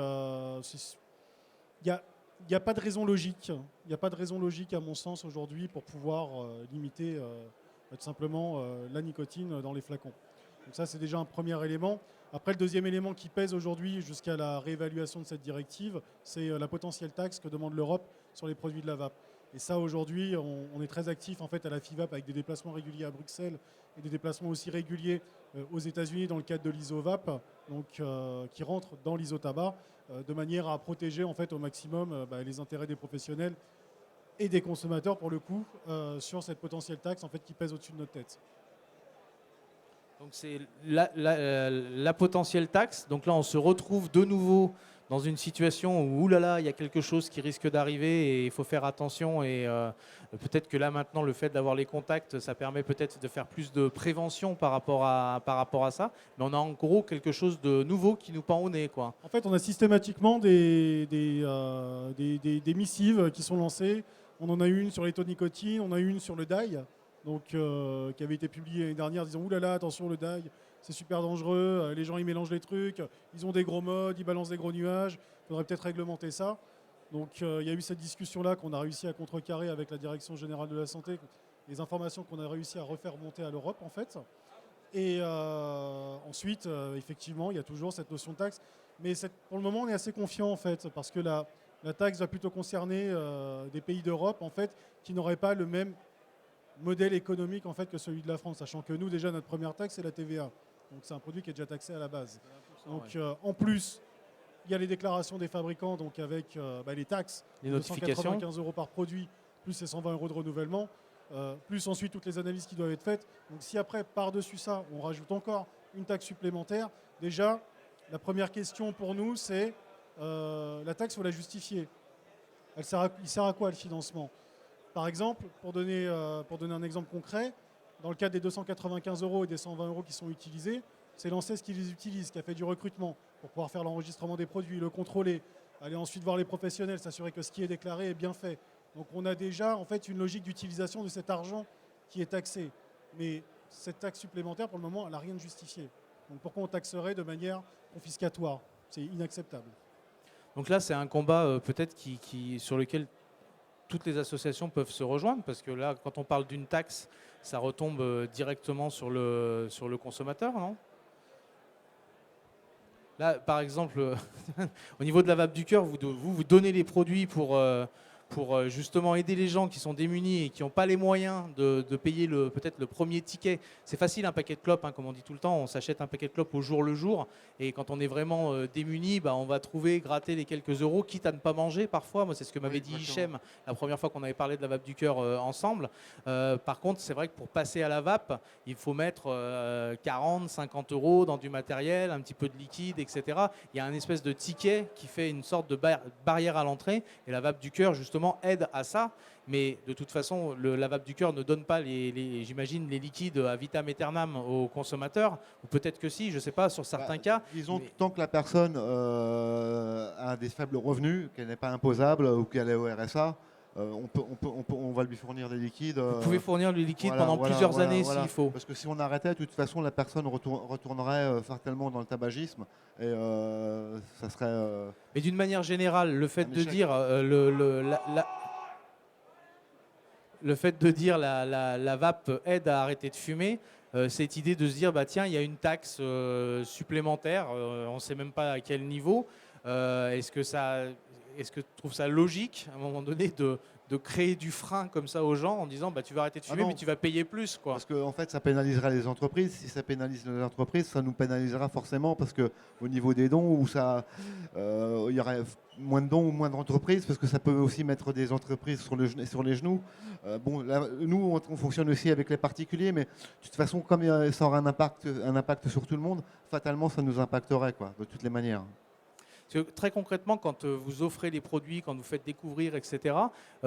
il n'y a pas de raison logique. Il n'y a pas de raison logique, à mon sens, aujourd'hui, pour pouvoir limiter tout simplement la nicotine dans les flacons. Donc ça, c'est déjà un premier élément. Après, le deuxième élément qui pèse aujourd'hui jusqu'à la réévaluation de cette directive, c'est la potentielle taxe que demande l'Europe sur les produits de la vape. Et ça, aujourd'hui, on est très actif en fait, à la FIVAP avec des déplacements réguliers à Bruxelles et des déplacements aussi réguliers aux États-Unis dans le cadre de l'ISOVAP, donc, qui rentrent dans l'ISOTABAC, de manière à protéger en fait, au maximum les intérêts des professionnels et des consommateurs, pour le coup, sur cette potentielle taxe en fait, qui pèse au-dessus de notre tête. Donc c'est la potentielle taxe. Donc là, on se retrouve de nouveau dans une situation où oulala, il y a quelque chose qui risque d'arriver et il faut faire attention. Et peut-être que là maintenant, le fait d'avoir les contacts, ça permet peut-être de faire plus de prévention par rapport à ça. Mais on a en gros quelque chose de nouveau qui nous pend au nez, quoi. En fait, on a systématiquement des missives qui sont lancées. On en a une sur les taux de nicotine, on a une sur le DAI, donc, qui avait été publiée l'année dernière, disant oulala, attention, le DAI, c'est super dangereux, les gens ils mélangent les trucs, ils ont des gros modes, ils balancent des gros nuages, il faudrait peut-être réglementer ça. Donc il y a eu cette discussion-là qu'on a réussi à contrecarrer avec la Direction générale de la santé, les informations qu'on a réussi à refaire monter à l'Europe en fait. Et ensuite, effectivement, il y a toujours cette notion de taxe. Mais pour le moment, on est assez confiant en fait, parce que la taxe va plutôt concerner des pays d'Europe en fait, qui n'auraient pas le même modèle économique en fait, que celui de la France, sachant que nous, déjà, notre première taxe, c'est la TVA. Donc c'est un produit qui est déjà taxé à la base. Donc en plus, il y a les déclarations des fabricants, donc avec les taxes, les notifications, 195 € par produit, plus les 120 € de renouvellement, plus ensuite toutes les analyses qui doivent être faites. Donc si après, par-dessus ça, on rajoute encore une taxe supplémentaire, déjà, la première question pour nous, c'est la taxe, il faut la justifier. Il sert à quoi le financement? Par exemple, pour donner un exemple concret, dans le cadre des 295 € et des 120 € qui sont utilisés, c'est l'ANSES qui les utilise, qui a fait du recrutement pour pouvoir faire l'enregistrement des produits, le contrôler, aller ensuite voir les professionnels, s'assurer que ce qui est déclaré est bien fait. Donc on a déjà en fait une logique d'utilisation de cet argent qui est taxé. Mais cette taxe supplémentaire, pour le moment, elle n'a rien de justifié. Donc pourquoi on taxerait de manière confiscatoire? C'est inacceptable. Donc là, c'est un combat peut-être sur lequel toutes les associations peuvent se rejoindre, parce que là, quand on parle d'une taxe, ça retombe directement sur le consommateur, non? Là, par exemple, au niveau de la vape du cœur, vous donnez les produits pour justement aider les gens qui sont démunis et qui n'ont pas les moyens de payer peut-être le premier ticket. C'est facile, un paquet de clopes, hein, comme on dit tout le temps, on s'achète un paquet de clopes au jour le jour, et quand on est vraiment démuni, bah, on va gratter les quelques euros, quitte à ne pas manger parfois. Moi, c'est ce que m'avait dit Hichem la première fois qu'on avait parlé de la vape du cœur ensemble. Par contre, c'est vrai que pour passer à la vape, il faut mettre 40, 50 euros dans du matériel, un petit peu de liquide, etc. Il y a un espèce de ticket qui fait une sorte de barrière à l'entrée, et la vape du cœur, justement, aide à ça, mais de toute façon, la vape du cœur ne donne pas, j'imagine, les liquides à vitam aeternam aux consommateurs, ou peut-être que si, je ne sais pas, sur certains cas. Disons, mais tant que la personne a des faibles revenus, qu'elle n'est pas imposable ou qu'elle est au RSA, on va lui fournir des liquides. Vous pouvez fournir le liquide voilà, pendant voilà, plusieurs voilà, années voilà. s'il faut. Parce que si on arrêtait, de toute façon, la personne retournerait fatalement dans le tabagisme, et ça serait... Mais d'une manière générale, le fait un de échec. dire le fait de dire la vape aide à arrêter de fumer, cette idée de se dire bah tiens, il y a une taxe supplémentaire, on ne sait même pas à quel niveau. Est-ce que tu trouves ça logique à un moment donné de créer du frein comme ça aux gens en disant bah tu vas arrêter de fumer non. mais tu vas payer plus, quoi. Parce qu'en fait, ça pénaliserait les entreprises. Si ça pénalise les entreprises, ça nous pénalisera forcément, parce qu'au niveau des dons, il y aurait moins de dons ou moins d'entreprises, parce que ça peut aussi mettre des entreprises sur les genoux. Bon, là, nous, on fonctionne aussi avec les particuliers, mais de toute façon, comme ça aura un impact sur tout le monde, fatalement, ça nous impacterait, quoi, de toutes les manières. Parce que très concrètement, quand vous offrez les produits, quand vous faites découvrir, etc.,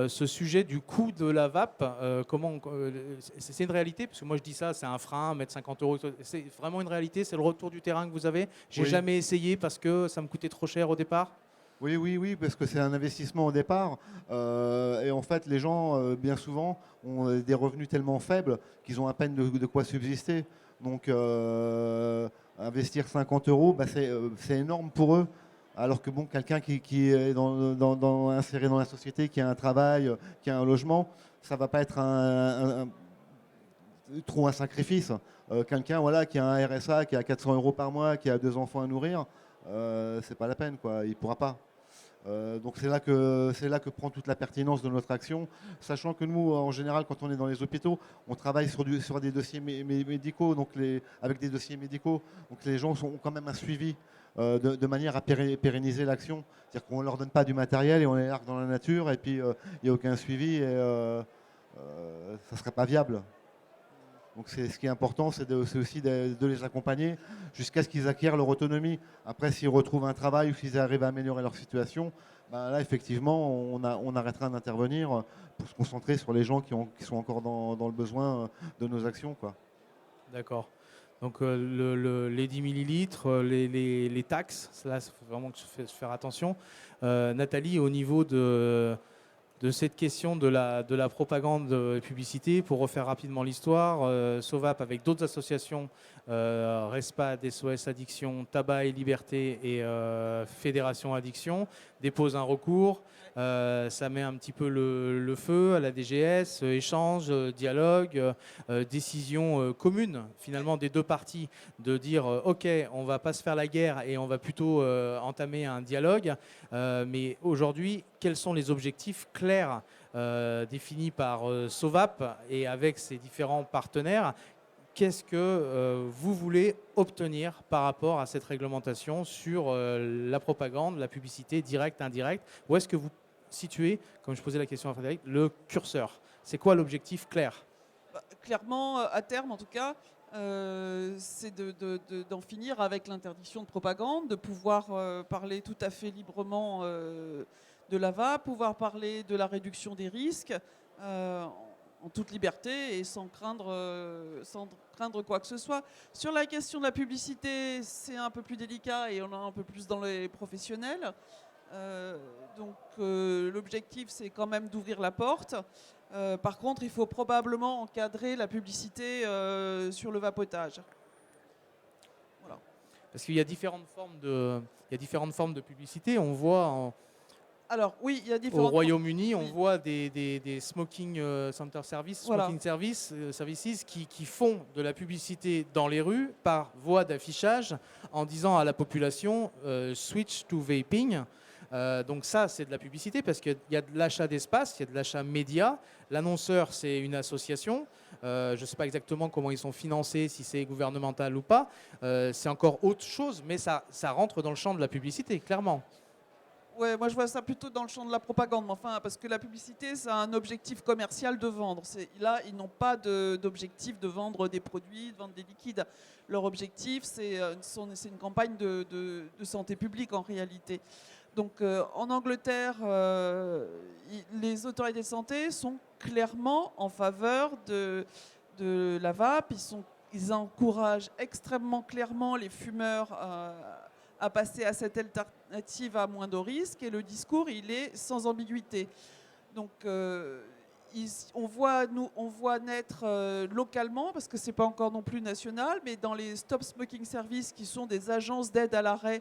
ce sujet du coût de la vape, c'est une réalité? Parce que moi je dis ça, c'est un frein, mettre 50 euros, c'est vraiment une réalité? C'est le retour du terrain que vous avez? J'ai Oui. jamais essayé parce que ça me coûtait trop cher au départ? Oui, parce que c'est un investissement au départ. Et en fait, les gens, bien souvent, ont des revenus tellement faibles qu'ils ont à peine de quoi subsister. Donc, investir 50 euros, bah, c'est énorme pour eux. Alors que bon, quelqu'un qui est inséré dans la société, qui a un travail, qui a un logement, ça ne va pas être trop un sacrifice. Quelqu'un qui a un RSA, qui a 400 euros par mois, qui a 2 enfants à nourrir, c'est pas la peine, quoi. Il ne pourra pas. Donc c'est là que prend toute la pertinence de notre action, sachant que nous, en général, quand on est dans les hôpitaux, on travaille sur des dossiers médicaux, donc avec des dossiers médicaux, donc les gens ont quand même un suivi de manière à pérenniser l'action. C'est-à-dire qu'on ne leur donne pas du matériel et on les largue dans la nature, et puis il n'y a aucun suivi, et ça ne serait pas viable. Donc ce qui est important, c'est aussi de les accompagner jusqu'à ce qu'ils acquièrent leur autonomie. Après, s'ils retrouvent un travail ou s'ils arrivent à améliorer leur situation, ben là, effectivement, on arrêtera d'intervenir pour se concentrer sur les gens qui sont encore dans le besoin de nos actions, quoi. D'accord. Donc les 10 millilitres, les taxes, là, il faut vraiment faire attention. Nathalie, au niveau de cette question de la propagande et publicité, pour refaire rapidement l'histoire, Sovap avec d'autres associations, RESPAD, SOS Addiction, Tabac et Liberté et Fédération Addiction, déposent un recours. Ça met un petit peu le feu à la DGS, échange, dialogue, décision commune finalement des deux parties de dire ok, on ne va pas se faire la guerre et on va plutôt entamer un dialogue. Mais aujourd'hui, quels sont les objectifs clairs définis par Sovap et avec ses différents partenaires? Qu'est-ce que vous voulez obtenir par rapport à cette réglementation sur la propagande, la publicité directe, indirecte? Où est-ce que vous situez, comme je posais la question à Frédéric, le curseur? C'est quoi l'objectif clair? Clairement, à terme en tout cas, c'est d'en finir avec l'interdiction de propagande, de pouvoir parler tout à fait librement de la vape, pouvoir parler de la réduction des risques en toute liberté et sans craindre quoi que ce soit. Sur la question de la publicité, c'est un peu plus délicat et on est un peu plus dans les professionnels. L'objectif, c'est quand même d'ouvrir la porte. Par contre, il faut probablement encadrer la publicité sur le vapotage. Voilà. Parce qu'il y a différentes formes de publicité. On voit Alors oui, il y a au différentes. Royaume-Uni, on Oui. voit des smoking center services, Voilà. smoking services qui font de la publicité dans les rues par voie d'affichage en disant à la population switch to vaping. Donc ça, c'est de la publicité parce qu'il y a de l'achat d'espace, il y a de l'achat média. L'annonceur, c'est une association. Je ne sais pas exactement comment ils sont financés, si c'est gouvernemental ou pas. C'est encore autre chose, mais ça rentre dans le champ de la publicité, clairement. Ouais, moi je vois ça plutôt dans le champ de la propagande, mais enfin, parce que la publicité, c'est un objectif commercial de vendre. Là, ils n'ont pas d'objectif de vendre des produits, de vendre des liquides. Leur objectif, c'est une campagne de santé publique en réalité. Donc en Angleterre, les autorités de santé sont clairement en faveur de la vape. Ils encouragent extrêmement clairement les fumeurs à passer à cette alternative à moins de risques. Et le discours, il est sans ambiguïté. Donc on voit naître localement, parce que ce n'est pas encore non plus national, mais dans les Stop Smoking Service, qui sont des agences d'aide à l'arrêt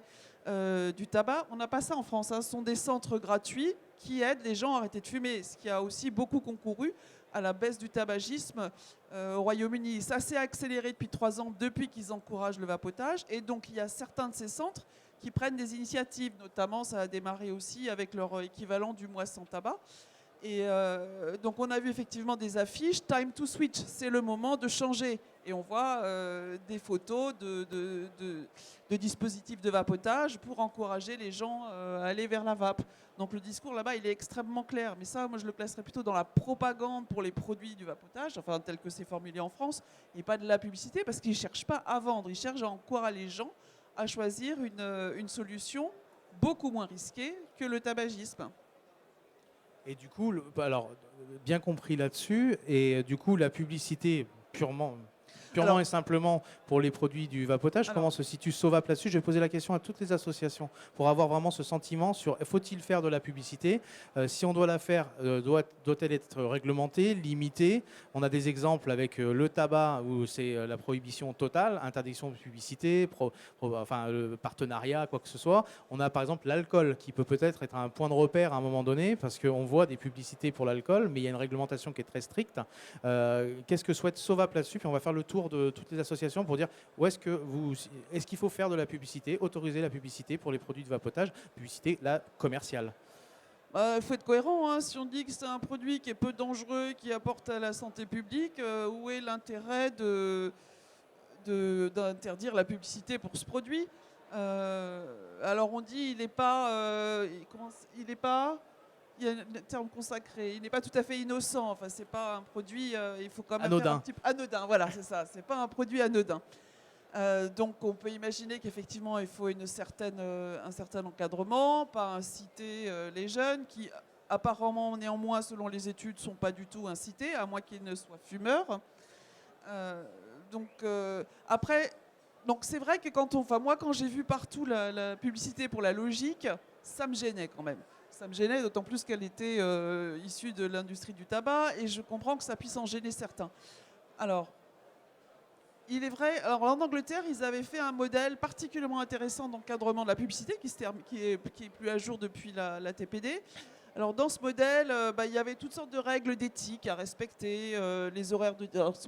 du tabac, on n'a pas ça en France. Ce sont des centres gratuits qui aident les gens à arrêter de fumer, ce qui a aussi beaucoup concouru à la baisse du tabagisme au Royaume-Uni. Ça s'est accéléré depuis 3 ans, depuis qu'ils encouragent le vapotage. Et donc, il y a certains de ces centres qui prennent des initiatives. Notamment, ça a démarré aussi avec leur équivalent du mois sans tabac. Et donc, on a vu effectivement des affiches. Time to switch, c'est le moment de changer. Et on voit des photos de dispositifs de vapotage pour encourager les gens à aller vers la vape. Donc le discours là-bas, il est extrêmement clair. Mais ça, moi, je le classerais plutôt dans la propagande pour les produits du vapotage, enfin tel que c'est formulé en France, et pas de la publicité, parce qu'ils ne cherchent pas à vendre. Ils cherchent à encourager les gens à choisir une solution beaucoup moins risquée que le tabagisme. Et du coup, alors, bien compris là-dessus, et du coup, la publicité purement Alors- et simplement pour les produits du vapotage, Alors- comment se situe Sovap là-dessus? Je vais poser la question à toutes les associations pour avoir vraiment ce sentiment sur faut-il faire de la publicité? Si on doit la faire, doit-elle être réglementée, limitée? On a des exemples avec le tabac où c'est la prohibition totale, interdiction de publicité, partenariat, quoi que ce soit. On a par exemple l'alcool qui peut peut-être être un point de repère à un moment donné parce qu'on voit des publicités pour l'alcool, mais il y a une réglementation qui est très stricte. Qu'est-ce que souhaite Sovap là-dessus? Puis on va faire le tour de toutes les associations pour dire est-ce qu'il faut faire de la publicité, autoriser la publicité pour les produits de vapotage, publicité commerciale? Il faut être cohérent. Hein. Si on dit que c'est un produit qui est peu dangereux, qui apporte à la santé publique, où est l'intérêt d'interdire la publicité pour ce produit? Alors on dit il n'est pas, il y a un terme consacré, il n'est pas tout à fait innocent. Enfin, c'est pas un produit, il faut quand même Anodin. faire un petit peu anodin. Voilà, c'est ça. C'est pas un produit anodin. Donc on peut imaginer qu'effectivement il faut un certain encadrement, pas inciter les jeunes qui apparemment néanmoins selon les études sont pas du tout incités, à moins qu'ils ne soient fumeurs. Après, donc c'est vrai que moi quand j'ai vu partout la publicité pour la logique, ça me gênait quand même. Ça me gênait d'autant plus qu'elle était issue de l'industrie du tabac et je comprends que ça puisse en gêner certains. Alors, il est vrai, alors en Angleterre, ils avaient fait un modèle particulièrement intéressant d'encadrement de la publicité qui est plus à jour depuis la TPD. Alors dans ce modèle, il y avait toutes sortes de règles d'éthique à respecter, les horaires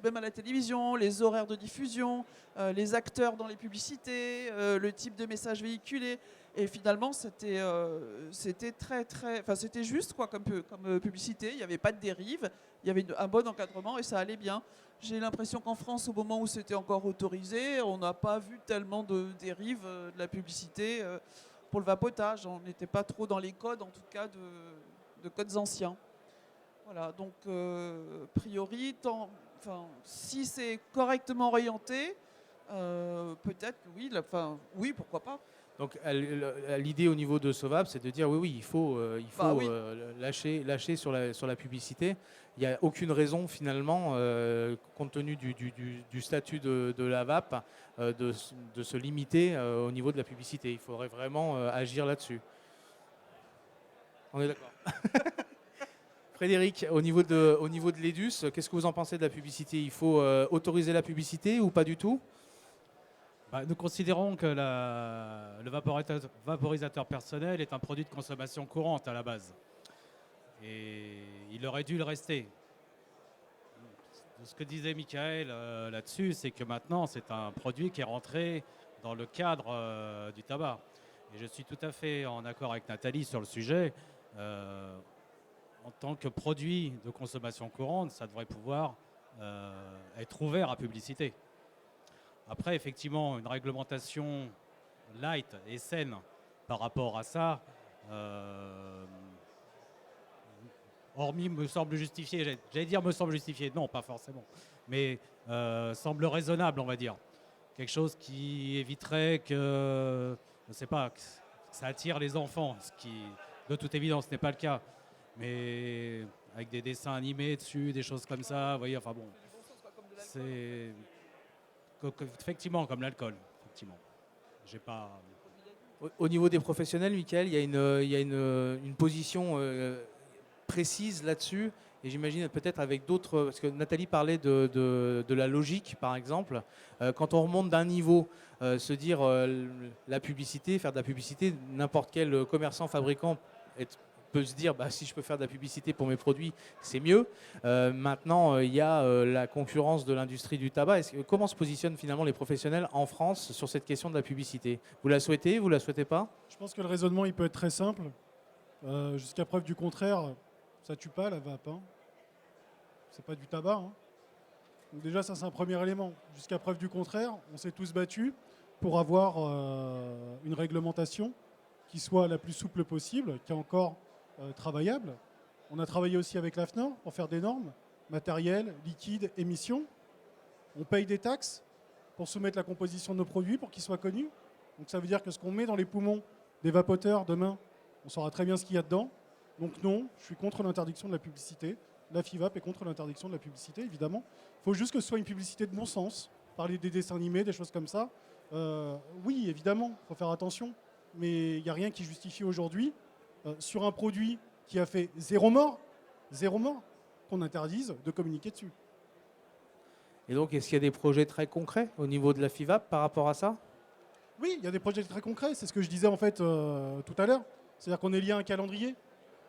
même à la télévision, les horaires de diffusion, les acteurs dans les publicités, le type de message véhiculé. Et finalement, c'était c'était juste quoi comme publicité. Il n'y avait pas de dérive, il y avait un bon encadrement et ça allait bien. J'ai l'impression qu'en France, au moment où c'était encore autorisé, on n'a pas vu tellement de dérives de la publicité pour le vapotage. On n'était pas trop dans les codes, en tout cas, de codes anciens. Voilà, donc, a priori, si c'est correctement orienté, peut-être que oui, oui, pourquoi pas. Donc l'idée au niveau de Sovap, c'est de dire oui, il faut Oui. lâcher sur la publicité. Il n'y a aucune raison finalement, compte tenu du statut de la vape, de se limiter au niveau de la publicité. Il faudrait vraiment agir là-dessus. On est d'accord. Frédéric, au niveau de l'EDUS, qu'est-ce que vous en pensez de la publicité? Il faut autoriser la publicité ou pas du tout? Nous considérons que le vaporisateur personnel est un produit de consommation courante à la base. Et il aurait dû le rester. Ce que disait Michael là-dessus, c'est que maintenant, c'est un produit qui est rentré dans le cadre du tabac. Et je suis tout à fait en accord avec Nathalie sur le sujet. En tant que produit de consommation courante, ça devrait pouvoir être ouvert à publicité. Après, effectivement, une réglementation light et saine par rapport à ça, hormis me semble justifié, j'allais dire me semble justifié, non, pas forcément, mais semble raisonnable, on va dire. Quelque chose qui éviterait que, je ne sais pas, que ça attire les enfants, ce qui, de toute évidence, n'est pas le cas. Mais avec des dessins animés dessus, des choses comme ça, vous voyez, enfin bon, c'est effectivement comme l'alcool, effectivement. J'ai pas. Au niveau des professionnels, Michael, il y a une position précise là-dessus, et j'imagine peut-être avec d'autres, parce que Nathalie parlait de la logique, par exemple. Quand on remonte d'un niveau, se dire la publicité, faire de la publicité, n'importe quel commerçant, fabricant peut se dire si je peux faire de la publicité pour mes produits, c'est mieux. Maintenant, il y a la concurrence de l'industrie du tabac. Comment se positionnent finalement les professionnels en France sur cette question de la publicité? Vous la souhaitez? Vous la souhaitez pas? Je pense que le raisonnement, il peut être très simple. Jusqu'à preuve du contraire, ça tue pas la vape. Hein. C'est pas du tabac. Hein. Donc déjà, ça c'est un premier élément. Jusqu'à preuve du contraire, on s'est tous battus pour avoir une réglementation qui soit la plus souple possible, qui est encore travaillable. On a travaillé aussi avec l'AFNOR pour faire des normes, matériel, liquide, émissions. On paye des taxes pour soumettre la composition de nos produits pour qu'ils soient connus. Donc ça veut dire que ce qu'on met dans les poumons des vapoteurs demain, on saura très bien ce qu'il y a dedans. Donc non, je suis contre l'interdiction de la publicité. La FIVAP est contre l'interdiction de la publicité, évidemment. Il faut juste que ce soit une publicité de bon sens. Parler des dessins animés, des choses comme ça. Oui, évidemment, il faut faire attention. Mais il n'y a rien qui justifie aujourd'hui, sur un produit qui a fait zéro mort, qu'on interdise de communiquer dessus. Et donc, est-ce qu'il y a des projets très concrets au niveau de la FIVAP par rapport à ça? Oui, il y a des projets très concrets. C'est ce que je disais en fait tout à l'heure. C'est-à-dire qu'on est lié à un calendrier.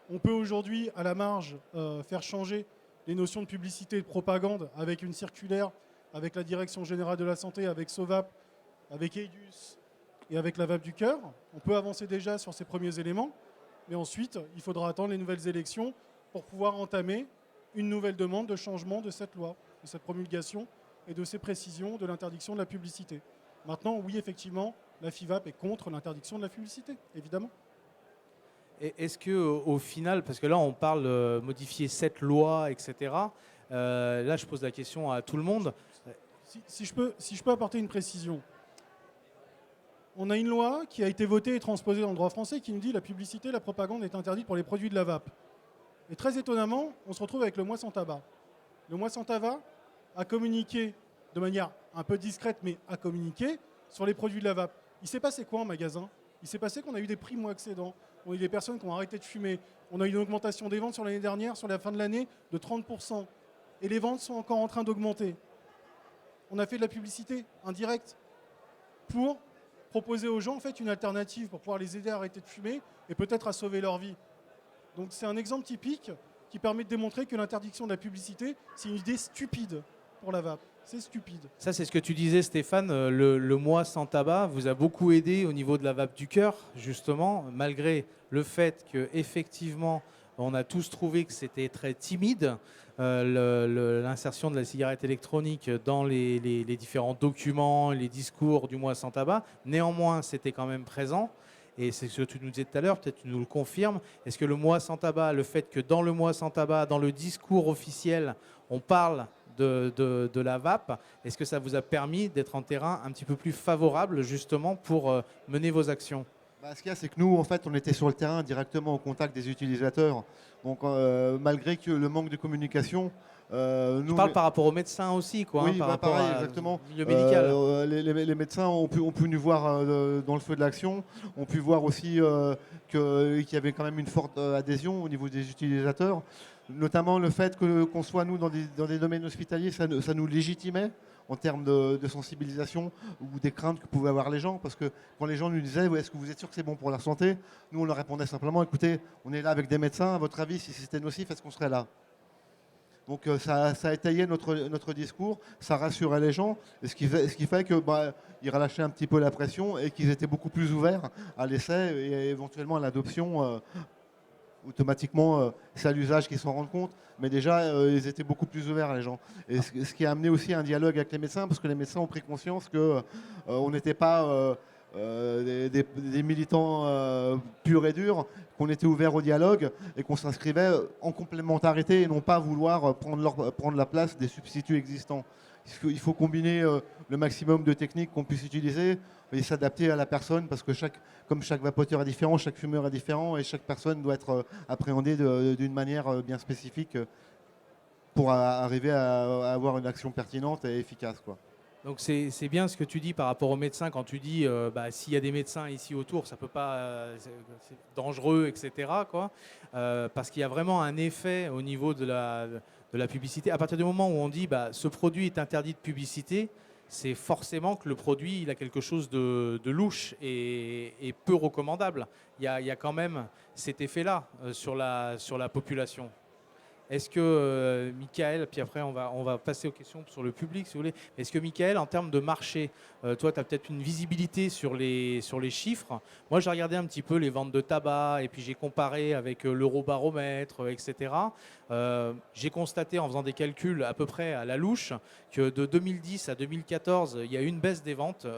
On peut aujourd'hui, à la marge, faire changer les notions de publicité et de propagande avec une circulaire, avec la Direction Générale de la Santé, avec SOVAP, avec EIDUS et avec la VAP du cœur. On peut avancer déjà sur ces premiers éléments, mais ensuite, il faudra attendre les nouvelles élections pour pouvoir entamer une nouvelle demande de changement de cette loi, de cette promulgation et de ces précisions de l'interdiction de la publicité. Maintenant, oui, effectivement, la FIVAP est contre l'interdiction de la publicité, évidemment. Et est-ce qu'au final, parce que là on parle de modifier cette loi, etc., là je pose la question à tout le monde. Si je peux apporter une précision. On a une loi qui a été votée et transposée dans le droit français qui nous dit que la publicité, la propagande est interdite pour les produits de la vape. Et très étonnamment, on se retrouve avec le mois sans tabac. Le mois sans tabac a communiqué de manière un peu discrète, mais a communiqué sur les produits de la vape. Il s'est passé quoi en magasin? Il s'est passé qu'on a eu des primo-accédants. On a eu des personnes qui ont arrêté de fumer. On a eu une augmentation des ventes sur l'année dernière, sur la fin de l'année, de 30%. Et les ventes sont encore en train d'augmenter. On a fait de la publicité indirecte pour proposer aux gens en fait, une alternative pour pouvoir les aider à arrêter de fumer et peut-être à sauver leur vie. Donc c'est un exemple typique qui permet de démontrer que l'interdiction de la publicité, c'est une idée stupide pour la vape. C'est stupide. Ça, c'est ce que tu disais, Stéphane. Le mois sans tabac vous a beaucoup aidé au niveau de la vape du cœur, justement, malgré le fait qu'effectivement, on a tous trouvé que c'était très timide, l'insertion de la cigarette électronique dans les différents documents, les discours du mois sans tabac. Néanmoins, c'était quand même présent. Et c'est ce que tu nous disais tout à l'heure, peut-être tu nous le confirmes. Est-ce que le mois sans tabac, le fait que dans le mois sans tabac, dans le discours officiel, on parle de la vape, est-ce que ça vous a permis d'être en terrain un petit peu plus favorable justement pour mener vos actions? Ce qu'il y a, c'est que nous, en fait, on était sur le terrain directement au contact des utilisateurs. Donc, malgré que le manque de communication, Je Nous, parle par rapport aux médecins aussi, quoi, Oui, hein, par bah, rapport pareil, au exactement. milieu médical. Les médecins ont pu nous voir dans le feu de l'action, ont pu voir aussi qu'il y avait quand même une forte adhésion au niveau des utilisateurs, notamment le fait qu'on soit nous dans des domaines hospitaliers, ça nous légitimait en termes de sensibilisation ou des craintes que pouvaient avoir les gens, parce que quand les gens nous disaient est-ce que vous êtes sûr que c'est bon pour la santé, nous on leur répondait simplement écoutez, on est là avec des médecins, à votre avis si c'était nocif, est-ce qu'on serait là? Donc ça a étayé notre discours, ça rassurait les gens, et ce qui fait que ils relâchaient un petit peu la pression et qu'ils étaient beaucoup plus ouverts à l'essai et éventuellement à l'adoption. Automatiquement, c'est à l'usage qu'ils s'en rendent compte, mais déjà ils étaient beaucoup plus ouverts les gens. Et ce qui a amené aussi un dialogue avec les médecins, parce que les médecins ont pris conscience que on n'était pas des militants purs et durs, qu'on était ouvert au dialogue et qu'on s'inscrivait en complémentarité et non pas vouloir prendre la place des substituts existants. Il faut combiner le maximum de techniques qu'on puisse utiliser et s'adapter à la personne parce que comme chaque vapoteur est différent, chaque fumeur est différent et chaque personne doit être appréhendée d'une manière bien spécifique pour arriver à avoir une action pertinente et efficace, quoi. Donc c'est bien ce que tu dis par rapport aux médecins quand tu dis s'il y a des médecins ici autour, ça peut pas, c'est dangereux, etc. Quoi, parce qu'il y a vraiment un effet au niveau de la publicité. À partir du moment où on dit ce produit est interdit de publicité, c'est forcément que le produit il a quelque chose de louche et peu recommandable. Il y a quand même cet effet-là sur la population. Est-ce que, Michael, puis après on va passer aux questions sur le public si vous voulez, est-ce que Michael, en termes de marché, toi tu as peut-être une visibilité sur les chiffres. Moi j'ai regardé un petit peu les ventes de tabac et puis j'ai comparé avec l'Eurobaromètre, etc. J'ai constaté en faisant des calculs à peu près à la louche que de 2010 à 2014, il y a eu une baisse des ventes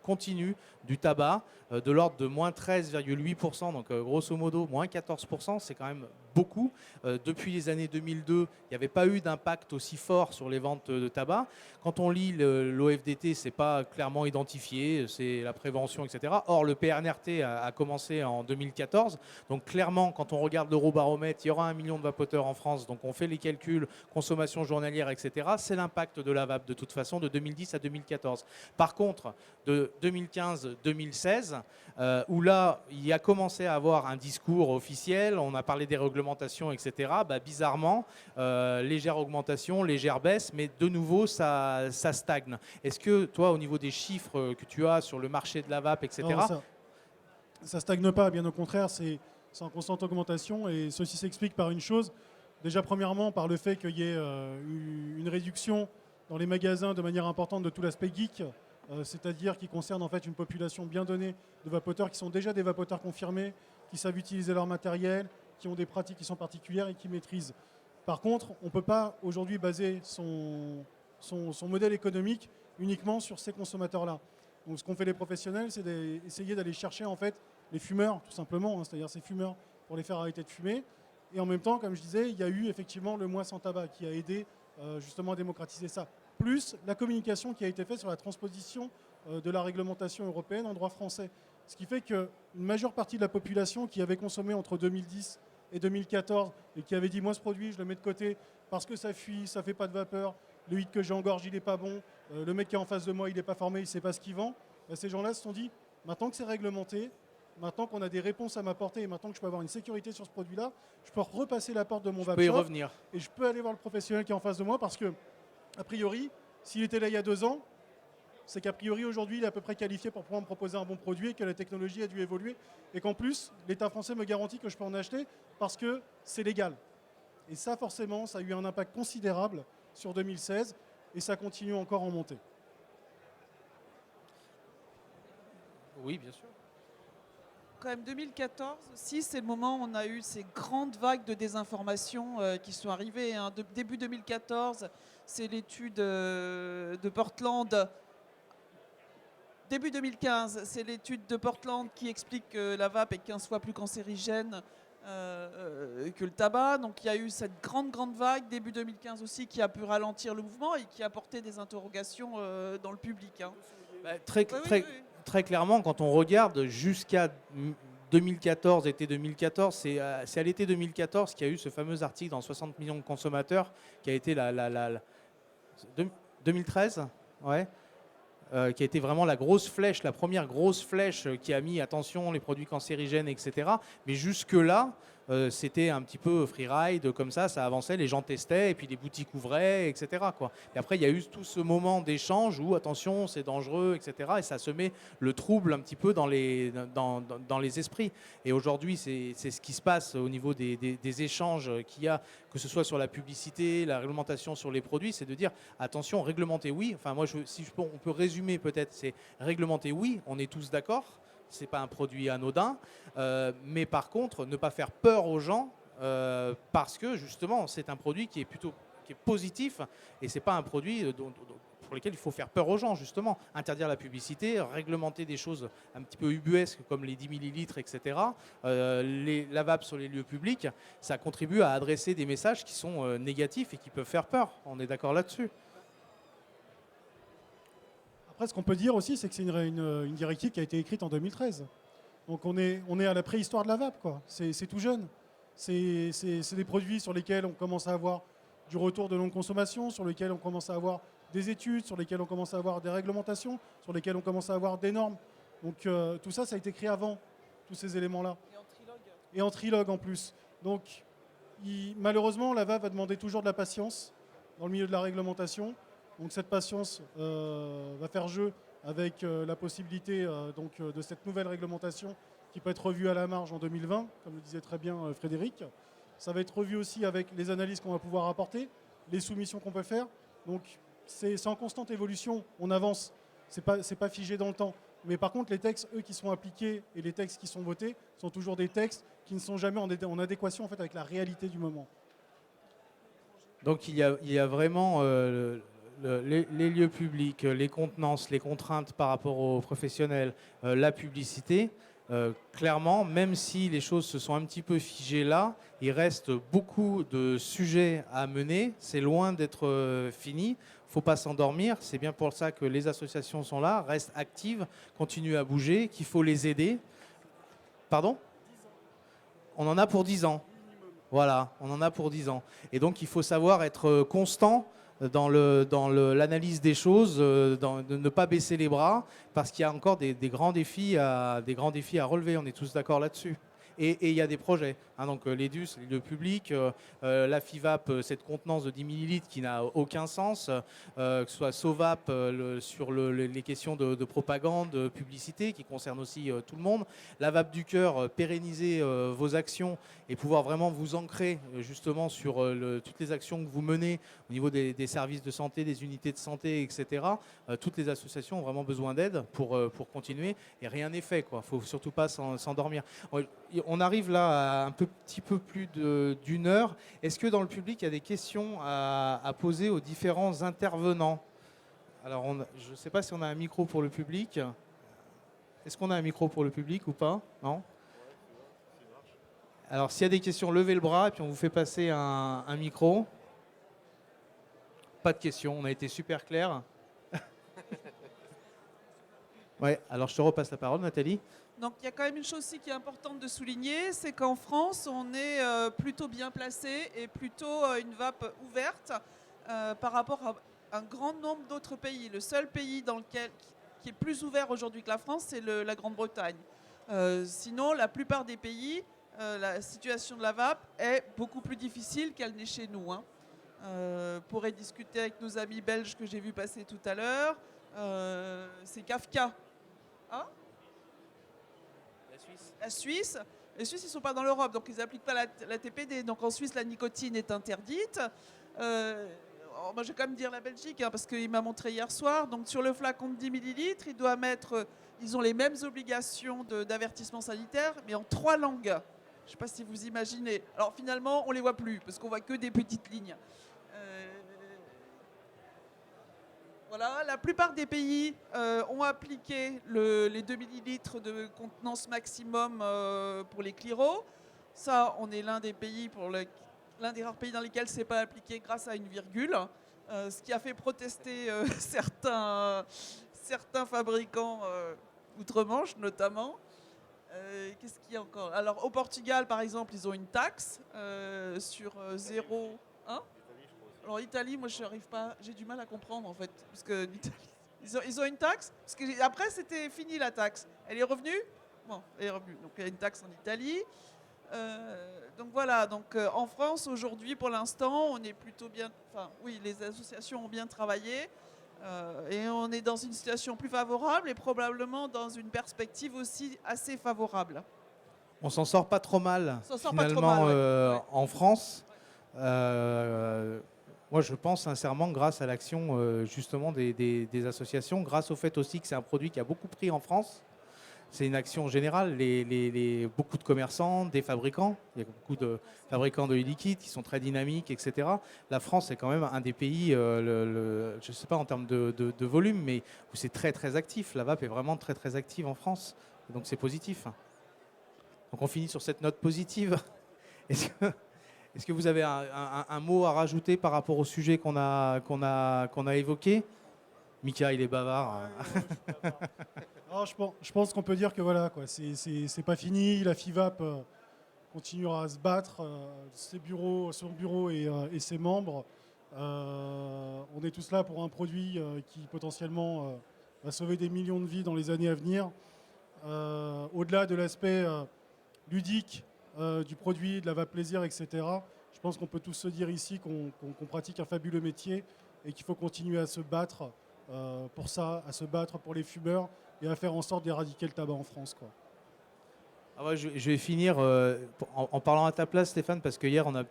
continue du tabac de l'ordre de moins 13,8%, donc grosso modo moins 14%, c'est quand même beaucoup. Depuis les années 2002, il n'y avait pas eu d'impact aussi fort sur les ventes de tabac. Quand on lit l'OFDT, ce n'est pas clairement identifié, c'est la prévention, etc. Or, le PNRT a commencé en 2014. Donc clairement, quand on regarde l'Eurobaromètre, il y aura 1 million de vapoteurs en France. Donc on fait les calculs, consommation journalière, etc. C'est l'impact de la vape de toute façon de 2010 à 2014. Par contre, de 2015-2016, où là, il y a commencé à avoir un discours officiel, on a parlé des réglementations, etc. Bizarrement, légère augmentation, légère baisse, mais de nouveau, ça stagne. Est-ce que toi, au niveau des chiffres que tu as sur le marché de la vape, etc. Non, ça stagne pas, bien au contraire, c'est en constante augmentation et ceci s'explique par une chose. Déjà, premièrement, par le fait qu'il y ait une réduction dans les magasins de manière importante de tout l'aspect geek, c'est-à-dire qui concerne en fait une population bien donnée de vapoteurs qui sont déjà des vapoteurs confirmés, qui savent utiliser leur matériel, qui ont des pratiques qui sont particulières et qui maîtrisent. Par contre, on ne peut pas aujourd'hui baser son modèle économique uniquement sur ces consommateurs-là. Donc ce qu'ont fait les professionnels, c'est d'essayer d'aller chercher en fait les fumeurs, tout simplement, hein, c'est-à-dire ces fumeurs pour les faire arrêter de fumer. Et en même temps, comme je disais, il y a eu effectivement le mois sans tabac qui a aidé justement à démocratiser ça. Plus la communication qui a été faite sur la transposition de la réglementation européenne en droit français. Ce qui fait qu'une majeure partie de la population qui avait consommé entre 2010 et 2014 et qui avait dit moi ce produit je le mets de côté parce que ça fuit, ça fait pas de vapeur, le hit que j'engorge il est pas bon, le mec qui est en face de moi il n'est pas formé, il sait pas ce qu'il vend, ces gens-là se sont dit maintenant que c'est réglementé, maintenant qu'on a des réponses à m'apporter et maintenant que je peux avoir une sécurité sur ce produit-là, je peux repasser la porte de mon vape peux y shop revenir. et je peux aller voir le professionnel qui est en face de moi parce que a priori, s'il était là il y a 2 ans, c'est qu'a priori aujourd'hui il est à peu près qualifié pour pouvoir me proposer un bon produit et que la technologie a dû évoluer et qu'en plus l'État français me garantit que je peux en acheter parce que c'est légal. Et ça forcément, ça a eu un impact considérable sur 2016 et ça continue encore en montée. Oui, bien sûr. Quand même 2014 aussi, c'est le moment où on a eu ces grandes vagues de désinformation qui sont arrivées. Hein. Début 2014, c'est l'étude de Portland. Début 2015, c'est l'étude de Portland qui explique que la vape est 15 fois plus cancérigène que le tabac. Donc il y a eu cette grande vague, début 2015 aussi, qui a pu ralentir le mouvement et qui a porté des interrogations dans le public. Hein. Très clairement, quand on regarde jusqu'à 2014, été 2014, c'est à l'été 2014 qu'il y a eu ce fameux article dans 60 millions de consommateurs qui a été 2013, ouais, qui a été vraiment la grosse flèche, la première grosse flèche qui a mis attention les produits cancérigènes, etc. Mais jusque-là, c'était un petit peu freeride, comme ça avançait, les gens testaient, et puis les boutiques ouvraient, etc., quoi. Et après, il y a eu tout ce moment d'échange où, attention, c'est dangereux, etc. Et ça semait le trouble un petit peu dans les esprits. Et aujourd'hui, c'est ce qui se passe au niveau des échanges qu'il y a, que ce soit sur la publicité, la réglementation sur les produits, c'est de dire, attention, réglementer, oui. Enfin, moi, on peut résumer peut-être, c'est réglementer, oui, on est tous d'accord. C'est pas un produit anodin, mais par contre, ne pas faire peur aux gens parce que justement, c'est un produit qui est positif et c'est pas un produit pour lequel il faut faire peur aux gens, justement. Interdire la publicité, réglementer des choses un petit peu ubuesques comme les 10 millilitres, etc. Les lavables sur les lieux publics, ça contribue à adresser des messages qui sont négatifs et qui peuvent faire peur. On est d'accord là-dessus. Après, ce qu'on peut dire aussi, c'est que c'est une directive qui a été écrite en 2013. Donc on est à la préhistoire de la vape, quoi. C'est tout jeune. C'est des produits sur lesquels on commence à avoir du retour de longue consommation, sur lesquels on commence à avoir des études, sur lesquels on commence à avoir des réglementations, sur lesquels on commence à avoir des normes. Donc tout ça, ça a été créé avant, tous ces éléments-là. Et en trilogue. Et en trilogue en plus. Donc malheureusement, la vape va demander toujours de la patience dans le milieu de la réglementation. Donc cette patience va faire jeu avec la possibilité de cette nouvelle réglementation qui peut être revue à la marge en 2020, comme le disait très bien Frédéric. Ça va être revu aussi avec les analyses qu'on va pouvoir apporter, les soumissions qu'on peut faire. Donc c'est en constante évolution, on avance, c'est pas figé dans le temps. Mais par contre, les textes, eux, qui sont appliqués et les textes qui sont votés sont toujours des textes qui ne sont jamais en adéquation en fait, avec la réalité du moment. Donc il y a vraiment les lieux publics, les contenances, les contraintes par rapport aux professionnels, la publicité. Clairement, même si les choses se sont un petit peu figées là, il reste beaucoup de sujets à mener. C'est loin d'être fini. Il ne faut pas s'endormir. C'est bien pour ça que les associations sont là, restent actives, continuent à bouger, qu'il faut les aider. Pardon ? On en a pour 10 ans. Voilà, on en a pour 10 ans. Et donc, il faut savoir être constant dans l'analyse des choses, de ne pas baisser les bras, parce qu'il y a encore des grands défis à relever. On est tous d'accord là-dessus. Et il y a des projets. Donc les DUS, les lieux publics, la FIVAP, cette contenance de 10 millilitres qui n'a aucun sens, que ce soit SOVAP sur les questions de propagande, de publicité qui concernent aussi tout le monde. La VAP du cœur, pérenniser vos actions et pouvoir vraiment vous ancrer justement sur toutes les actions que vous menez au niveau des services de santé, des unités de santé, etc. Toutes les associations ont vraiment besoin d'aide pour continuer et rien n'est fait, quoi. Faut surtout pas s'endormir. On arrive là à un petit peu plus d'une heure. Est-ce que dans le public, il y a des questions à poser aux différents intervenants? Alors, je ne sais pas si on a un micro pour le public. Est-ce qu'on a un micro pour le public ou pas? Non? Alors, s'il y a des questions, levez le bras et puis on vous fait passer un micro. Pas de questions, on a été super clair. Ouais, alors je te repasse la parole, Nathalie. Donc il y a quand même une chose aussi qui est importante de souligner, c'est qu'en France, on est plutôt bien placé et plutôt une vape ouverte par rapport à un grand nombre d'autres pays. Le seul pays qui est plus ouvert aujourd'hui que la France, c'est la Grande-Bretagne. Sinon, la plupart des pays, la situation de la vape est beaucoup plus difficile qu'elle n'est chez nous. Pourrait discuter avec nos amis belges que j'ai vu passer tout à l'heure. C'est Kafka. Hein? La Suisse. Les Suisses, ils ne sont pas dans l'Europe, donc ils n'appliquent pas la TPD. Donc en Suisse, la nicotine est interdite. Moi, je vais quand même dire la Belgique, parce qu'il m'a montré hier soir. Donc sur le flacon de 10 millilitres, ils ont les mêmes obligations d'avertissement sanitaire, mais en 3 langues. Je ne sais pas si vous imaginez. Alors finalement, on ne les voit plus, parce qu'on voit que des petites lignes. Voilà, la plupart des pays ont appliqué les 2 millilitres de contenance maximum pour les cliros. Ça, on est l'un des rares pays dans lesquels ce n'est pas appliqué grâce à une virgule, ce qui a fait protester certains fabricants outre-Manche notamment. Qu'est-ce qu'il y a encore? Alors, au Portugal, par exemple, ils ont une taxe sur 0. Hein? Alors, Italie, moi, je n'arrive pas. J'ai du mal à comprendre, en fait. Parce que l'Italie, ils ont une taxe. Parce que après, c'était fini la taxe. Elle est revenue? Bon, elle est revenue. Donc, il y a une taxe en Italie. Donc voilà, donc en France aujourd'hui pour l'instant on est plutôt bien, enfin oui les associations ont bien travaillé et on est dans une situation plus favorable et probablement dans une perspective aussi assez favorable. On s'en sort pas trop mal, On s'en sort pas trop finalement, mal, ouais. en France. Moi, je pense sincèrement, grâce à l'action justement des associations, grâce au fait aussi que c'est un produit qui a beaucoup pris en France. C'est une action générale. Beaucoup de commerçants, des fabricants, il y a beaucoup de fabricants de liquides qui sont très dynamiques, etc. La France est quand même un des pays, je ne sais pas en termes de volume, mais où c'est très très actif. La vape est vraiment très très active en France. Et donc c'est positif. Donc on finit sur cette note positive. Est-ce que vous avez un mot à rajouter par rapport au sujet qu'on a évoqué? Mika, il est bavard. Alors, je pense qu'on peut dire que voilà, quoi, c'est pas fini. La FIVAP continuera à se battre, son bureau et ses membres. On est tous là pour un produit qui potentiellement va sauver des millions de vies dans les années à venir. Au-delà de l'aspect ludique du produit, de la vape plaisir, etc., je pense qu'on peut tous se dire ici qu'on pratique un fabuleux métier et qu'il faut continuer à se battre pour ça, à se battre pour les fumeurs et à faire en sorte d'éradiquer le tabac en France, quoi. Ah ouais, je vais finir en parlant à ta place, Stéphane, parce que hier on a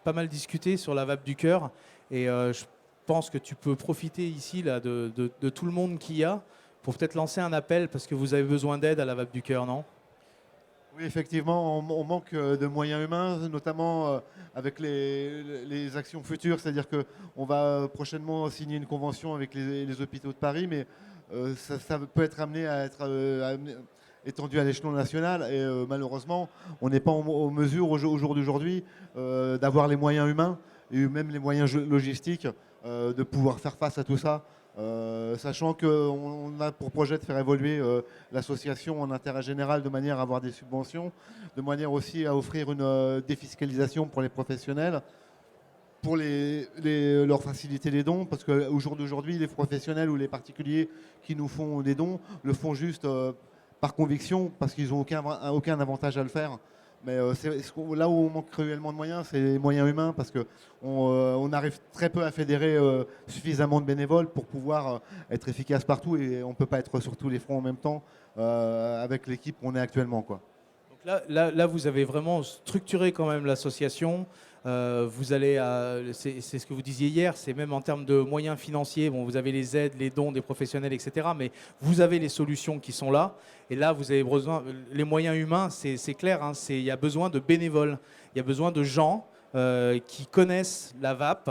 pas mal discuté sur la vape du cœur et je pense que tu peux profiter ici là, de tout le monde qu'il y a pour peut-être lancer un appel parce que vous avez besoin d'aide à la vape du cœur, non? Oui, effectivement, on manque de moyens humains, notamment avec les actions futures. C'est-à-dire qu'on va prochainement signer une convention avec les hôpitaux de Paris, mais ça peut être amené à être étendu à l'échelon national. Et malheureusement, on n'est pas en mesure au jour d'aujourd'hui d'avoir les moyens humains et même les moyens logistiques de pouvoir faire face à tout ça. Sachant qu'on a pour projet de faire évoluer l'association en intérêt général de manière à avoir des subventions, de manière aussi à offrir une défiscalisation pour les professionnels, pour leur faciliter les dons, parce qu'au jour d'aujourd'hui, les professionnels ou les particuliers qui nous font des dons le font juste par conviction, parce qu'ils n'ont aucun avantage à le faire. Mais là où on manque cruellement de moyens, c'est les moyens humains, parce qu'on arrive très peu à fédérer suffisamment de bénévoles pour pouvoir être efficace partout, et on ne peut pas être sur tous les fronts en même temps avec l'équipe qu'on est actuellement, quoi. Donc là, vous avez vraiment structuré quand même l'association. Vous allez, c'est ce que vous disiez hier, c'est même en termes de moyens financiers. Bon, vous avez les aides, les dons des professionnels, etc. Mais vous avez les solutions qui sont là. Et là, vous avez besoin, les moyens humains, c'est clair. Hein, il y a besoin de bénévoles. Il y a besoin de gens qui connaissent la vape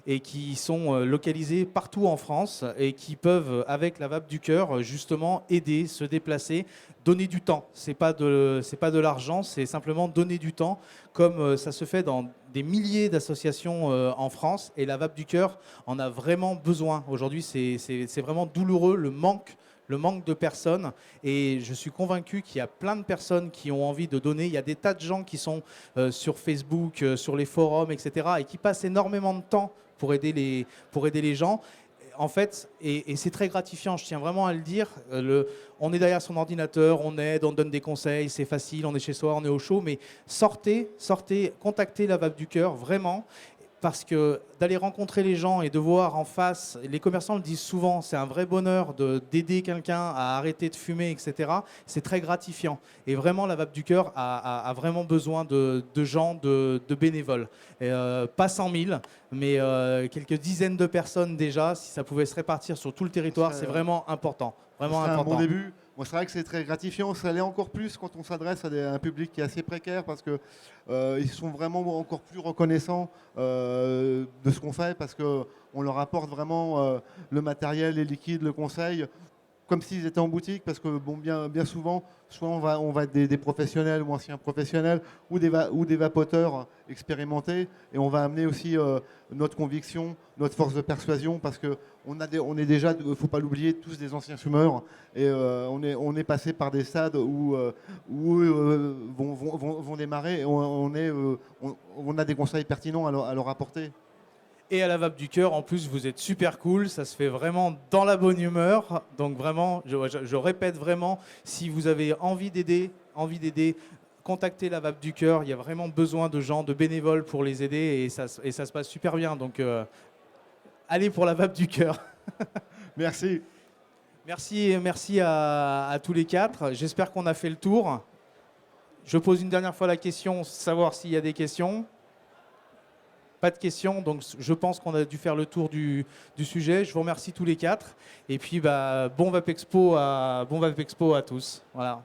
et qui sont localisés partout en France et qui peuvent, avec la vape du cœur, justement aider, se déplacer, donner du temps. C'est pas de l'argent, c'est simplement donner du temps, comme ça se fait dans des milliers d'associations en France. Et la vape du cœur en a vraiment besoin. Aujourd'hui, c'est vraiment douloureux le manque de personnes, et je suis convaincu qu'il y a plein de personnes qui ont envie de donner. Il y a des tas de gens qui sont sur Facebook, sur les forums, etc., et qui passent énormément de temps pour aider les gens. En fait, et c'est très gratifiant, je tiens vraiment à le dire, on est derrière son ordinateur, on aide, on donne des conseils, c'est facile, on est chez soi, on est au chaud, mais sortez, contactez la vape du cœur, vraiment. Parce que d'aller rencontrer les gens et de voir en face, les commerçants le disent souvent, c'est un vrai bonheur d'aider quelqu'un à arrêter de fumer, etc. C'est très gratifiant. Et vraiment, la vape du cœur a vraiment besoin de gens, de bénévoles. Et, pas 100 000, mais quelques dizaines de personnes déjà. Si ça pouvait se répartir sur tout le territoire, c'est vraiment important. Vraiment C'est un important. bon début. Moi, c'est vrai que c'est très gratifiant. Ça l'est encore plus quand on s'adresse à un public qui est assez précaire, parce qu'ils sont vraiment encore plus reconnaissants de ce qu'on fait, parce qu'on leur apporte vraiment le matériel, les liquides, le conseil, comme s'ils étaient en boutique, parce que bon, bien souvent, soit on va être des professionnels ou anciens professionnels ou des vapoteurs expérimentés, et on va amener aussi notre conviction, notre force de persuasion, parce que on est déjà, il ne faut pas l'oublier, tous des anciens fumeurs, et on est passé par des stades où vont démarrer, et on a des conseils pertinents à leur apporter. Et à la Vape du Cœur, en plus, vous êtes super cool. Ça se fait vraiment dans la bonne humeur. Donc vraiment, je répète vraiment, si vous avez envie d'aider, contactez la Vape du Cœur. Il y a vraiment besoin de gens, de bénévoles pour les aider et ça se passe super bien. Donc allez pour la Vape du Cœur. Merci. Merci à tous les quatre. J'espère qu'on a fait le tour. Je pose une dernière fois la question, savoir s'il y a des questions. Pas de questions, donc je pense qu'on a dû faire le tour du sujet. Je vous remercie tous les quatre. Et puis, bon Vape Expo à tous. Voilà.